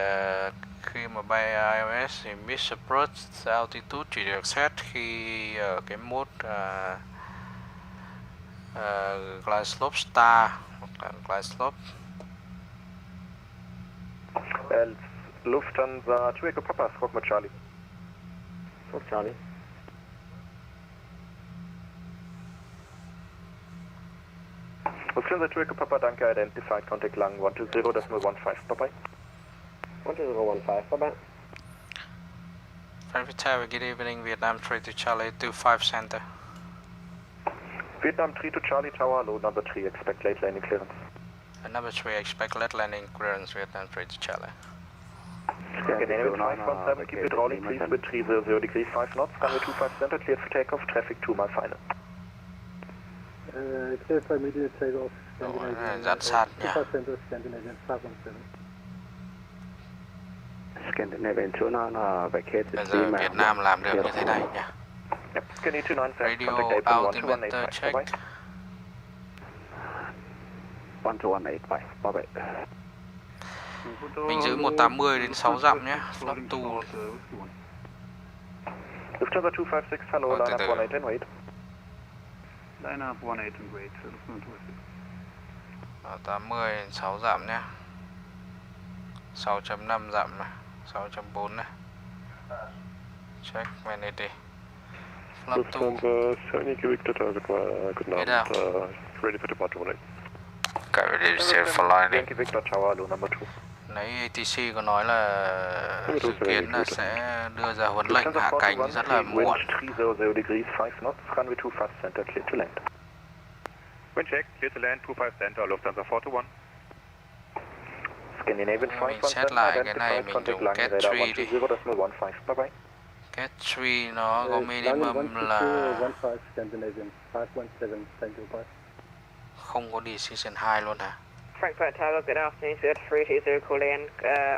khi mà bay IOS thì miss approach altitude chỉ được set khi ở cái mode glide slope star hoặc là glide slope. Lufthansa 2 Echo Papa, Rockmore Charlie. Rock Charlie. Lufthansa 2 Echo Papa, danke, identified, contact Lang 120.15, bye bye. 120.15, bye bye. Traffic Tower, good evening, Vietnam 3 to Charlie 25 Center. Vietnam 3 to Charlie Tower, load number 3, expect late landing clearance. Number 3, expect late landing clearance, Vietnam 3 to Charlie. Scandinavian 517, keep hydraulic please with 300 degrees 5 knots, runway 25 center, cleared for takeoff, traffic 2 mile final. Cleared for immediate takeoff, Scandinavian 25 center, Scandinavian 517. Scandinavian 29 vacated. Bây giờ Việt Nam làm được như thế này nhỉ. Radio altimeter check. 1285, bye bye. Mình giữ 180 đến 6 dặm nhé. Flap 2. Lufthansa 256, hello, line up 18 and wait. Line up 18 and wait, Lufthansa 256. 80 đến 6 dặm nhé. 6.5 dặm này. 6.4 này. Check vanity. Flap 2. Good night. Ready for departure 18. Get ready to sail for landing. Yankee Victor Tower, load number 2. Nãy ATC có nói là dự kiến là sẽ đưa ra huấn lệnh hạ cánh rất là muộn. 300 degrees 5 knots, runway 25 center, clear to land. Wind check, clear to land, 25 center, Lufthansa 421. Scandinavian 517, identified, contact line radar 120.15, bye bye. Get 3 nó có minimum là 15 Scandinavian 517, thank you, bye. Không có decision 2 luôn hả? Frankfurt Tower, good afternoon, Sir 320 calling in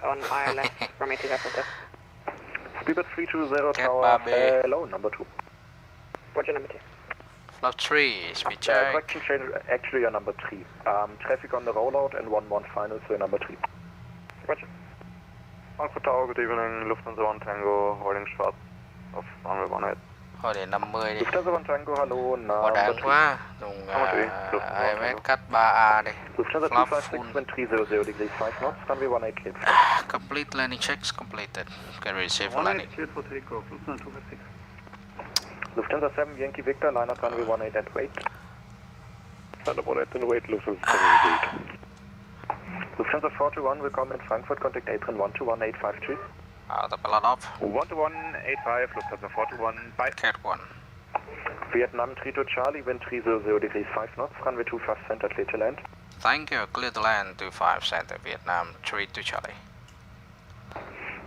on Ireland from 25 center. Speedbird 320 Tower, hello, number 2. Roger, number 2. Flap 3, speed check. Correction change, actually you're number 3. Traffic on the rollout and 1-1 final, so you're number 3. Roger. Frankfurt Tower, good evening, Lufthansa 1 Tango, holding short of runway 18. Thôi để 50 đi. Lufthansa 1 Tango, hello, Quá đáng quá. Dùng IMS cắt 3A đi. Lufthansa Flap 256, full. 300 degrees 5 knots, runway 18 cleared. Complete landing checks completed. Get ready safe for landing. Cleared for takeoff, Lufthansa 256. Lufthansa 7, Yankee Victor, line up runway 18 and wait. Line up 18 and wait, Lufthansa 7 wait. Lufthansa 421, welcome in Frankfurt, contact A321 853. The pilot off. 12185, Lufthansa 421, bye. Cat 1. Vietnam 3 to Charlie, wind 30 degrees 5 knots, runway 25 center, clear to land. Thank you, clear to land 25 center, Vietnam 3 to Charlie.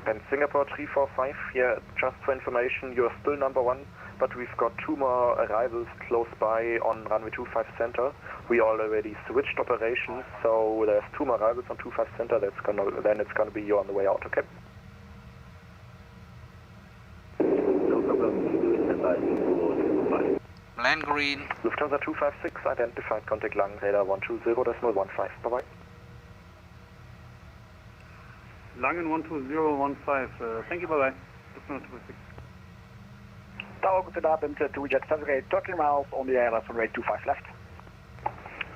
And Singapore 345, yeah, just for information, you're still number 1, but we've got 2 more arrivals close by on runway 25 center. We already switched operations, so there's 2 more arrivals on 25 center, then it's gonna be you on the way out, okay? Land green. Lufthansa 256, identified, contact Lang, radar 120.15, bye-bye. Langen 120.15, thank you, bye-bye. Lufthansa 256. Tower, good afternoon, 2 jet 78, 30 miles on the airline runway 25 left.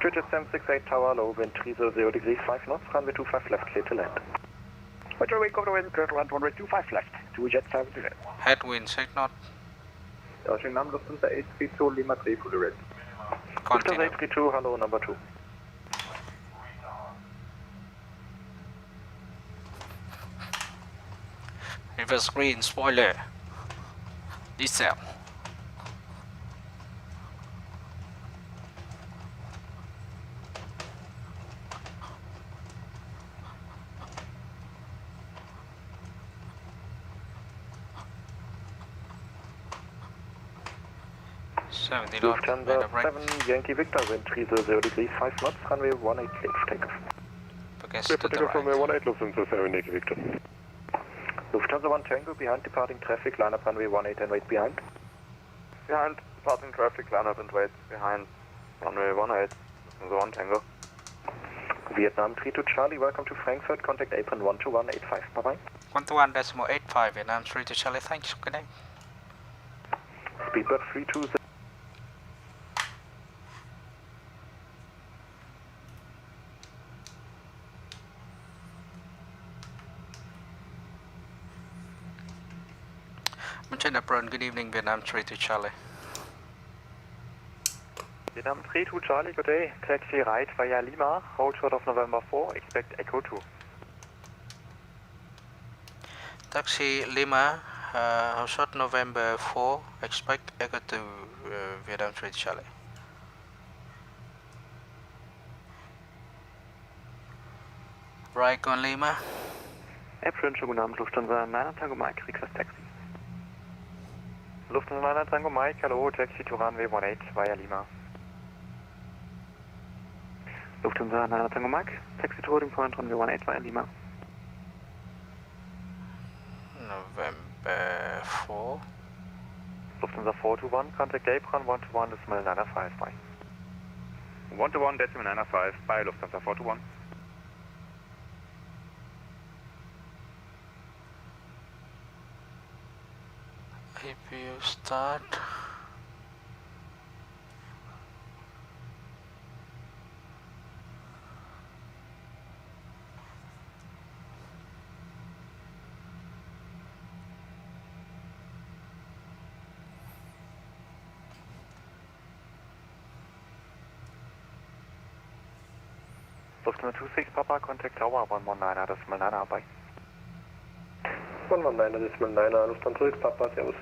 768 Tower, low wind 30 degrees 5 knots, runway 25 left, clear to land. Roger, wake over the wind, clear to land, runway 25 left, 2 jet 78. Headwind 6 knot. Nam Lufthansa 832, Lima 3, fully ready. Continue. Lufthansa 832, hello, number 2. Reverse green, spoiler. Diesel. Lufthansa 7, Yankee Victor, wind 30 degrees 5 knots, runway 18 clear for takeoff. Clear for takeoff from 18, Lufthansa 7, Yankee Victor. Lufthansa 1 Tango, behind departing traffic, line up runway 18 and wait behind. Behind departing traffic, line up and wait behind runway 18, Lufthansa 1 Tango. Vietnam 3 to Charlie, welcome to Frankfurt, contact apron 12185, bye-bye. 121.85, Vietnam 3 to Charlie, thanks, good day. Speedbird 320. Maintain apron, good evening, Vietnam 3 to Charlie. Vietnam 3 to Charlie, good day. Taxi right via Lima, hold short of November 4, expect Echo 2. Taxi Lima, Hotshot November 4, expect Echo to Vietnam 3 Charlie. Right on Lima. April, guten Abend, Lufthansa 9 Tango Mike, request taxi. Lufthansa 9 Tango Mike, hello, taxi to runway 18 via Lima. Lufthansa 9 Tango Mike, taxi to holding point runway 18 via Lima. November 4. Lufthansa 421, contact Apron 121.955, bye. 121.955, bye Lufthansa 421. APU start. Lufthansa 26 Papa, contact Tower 119.9, bye. 119.9, Lufthansa 26 Papa, servus.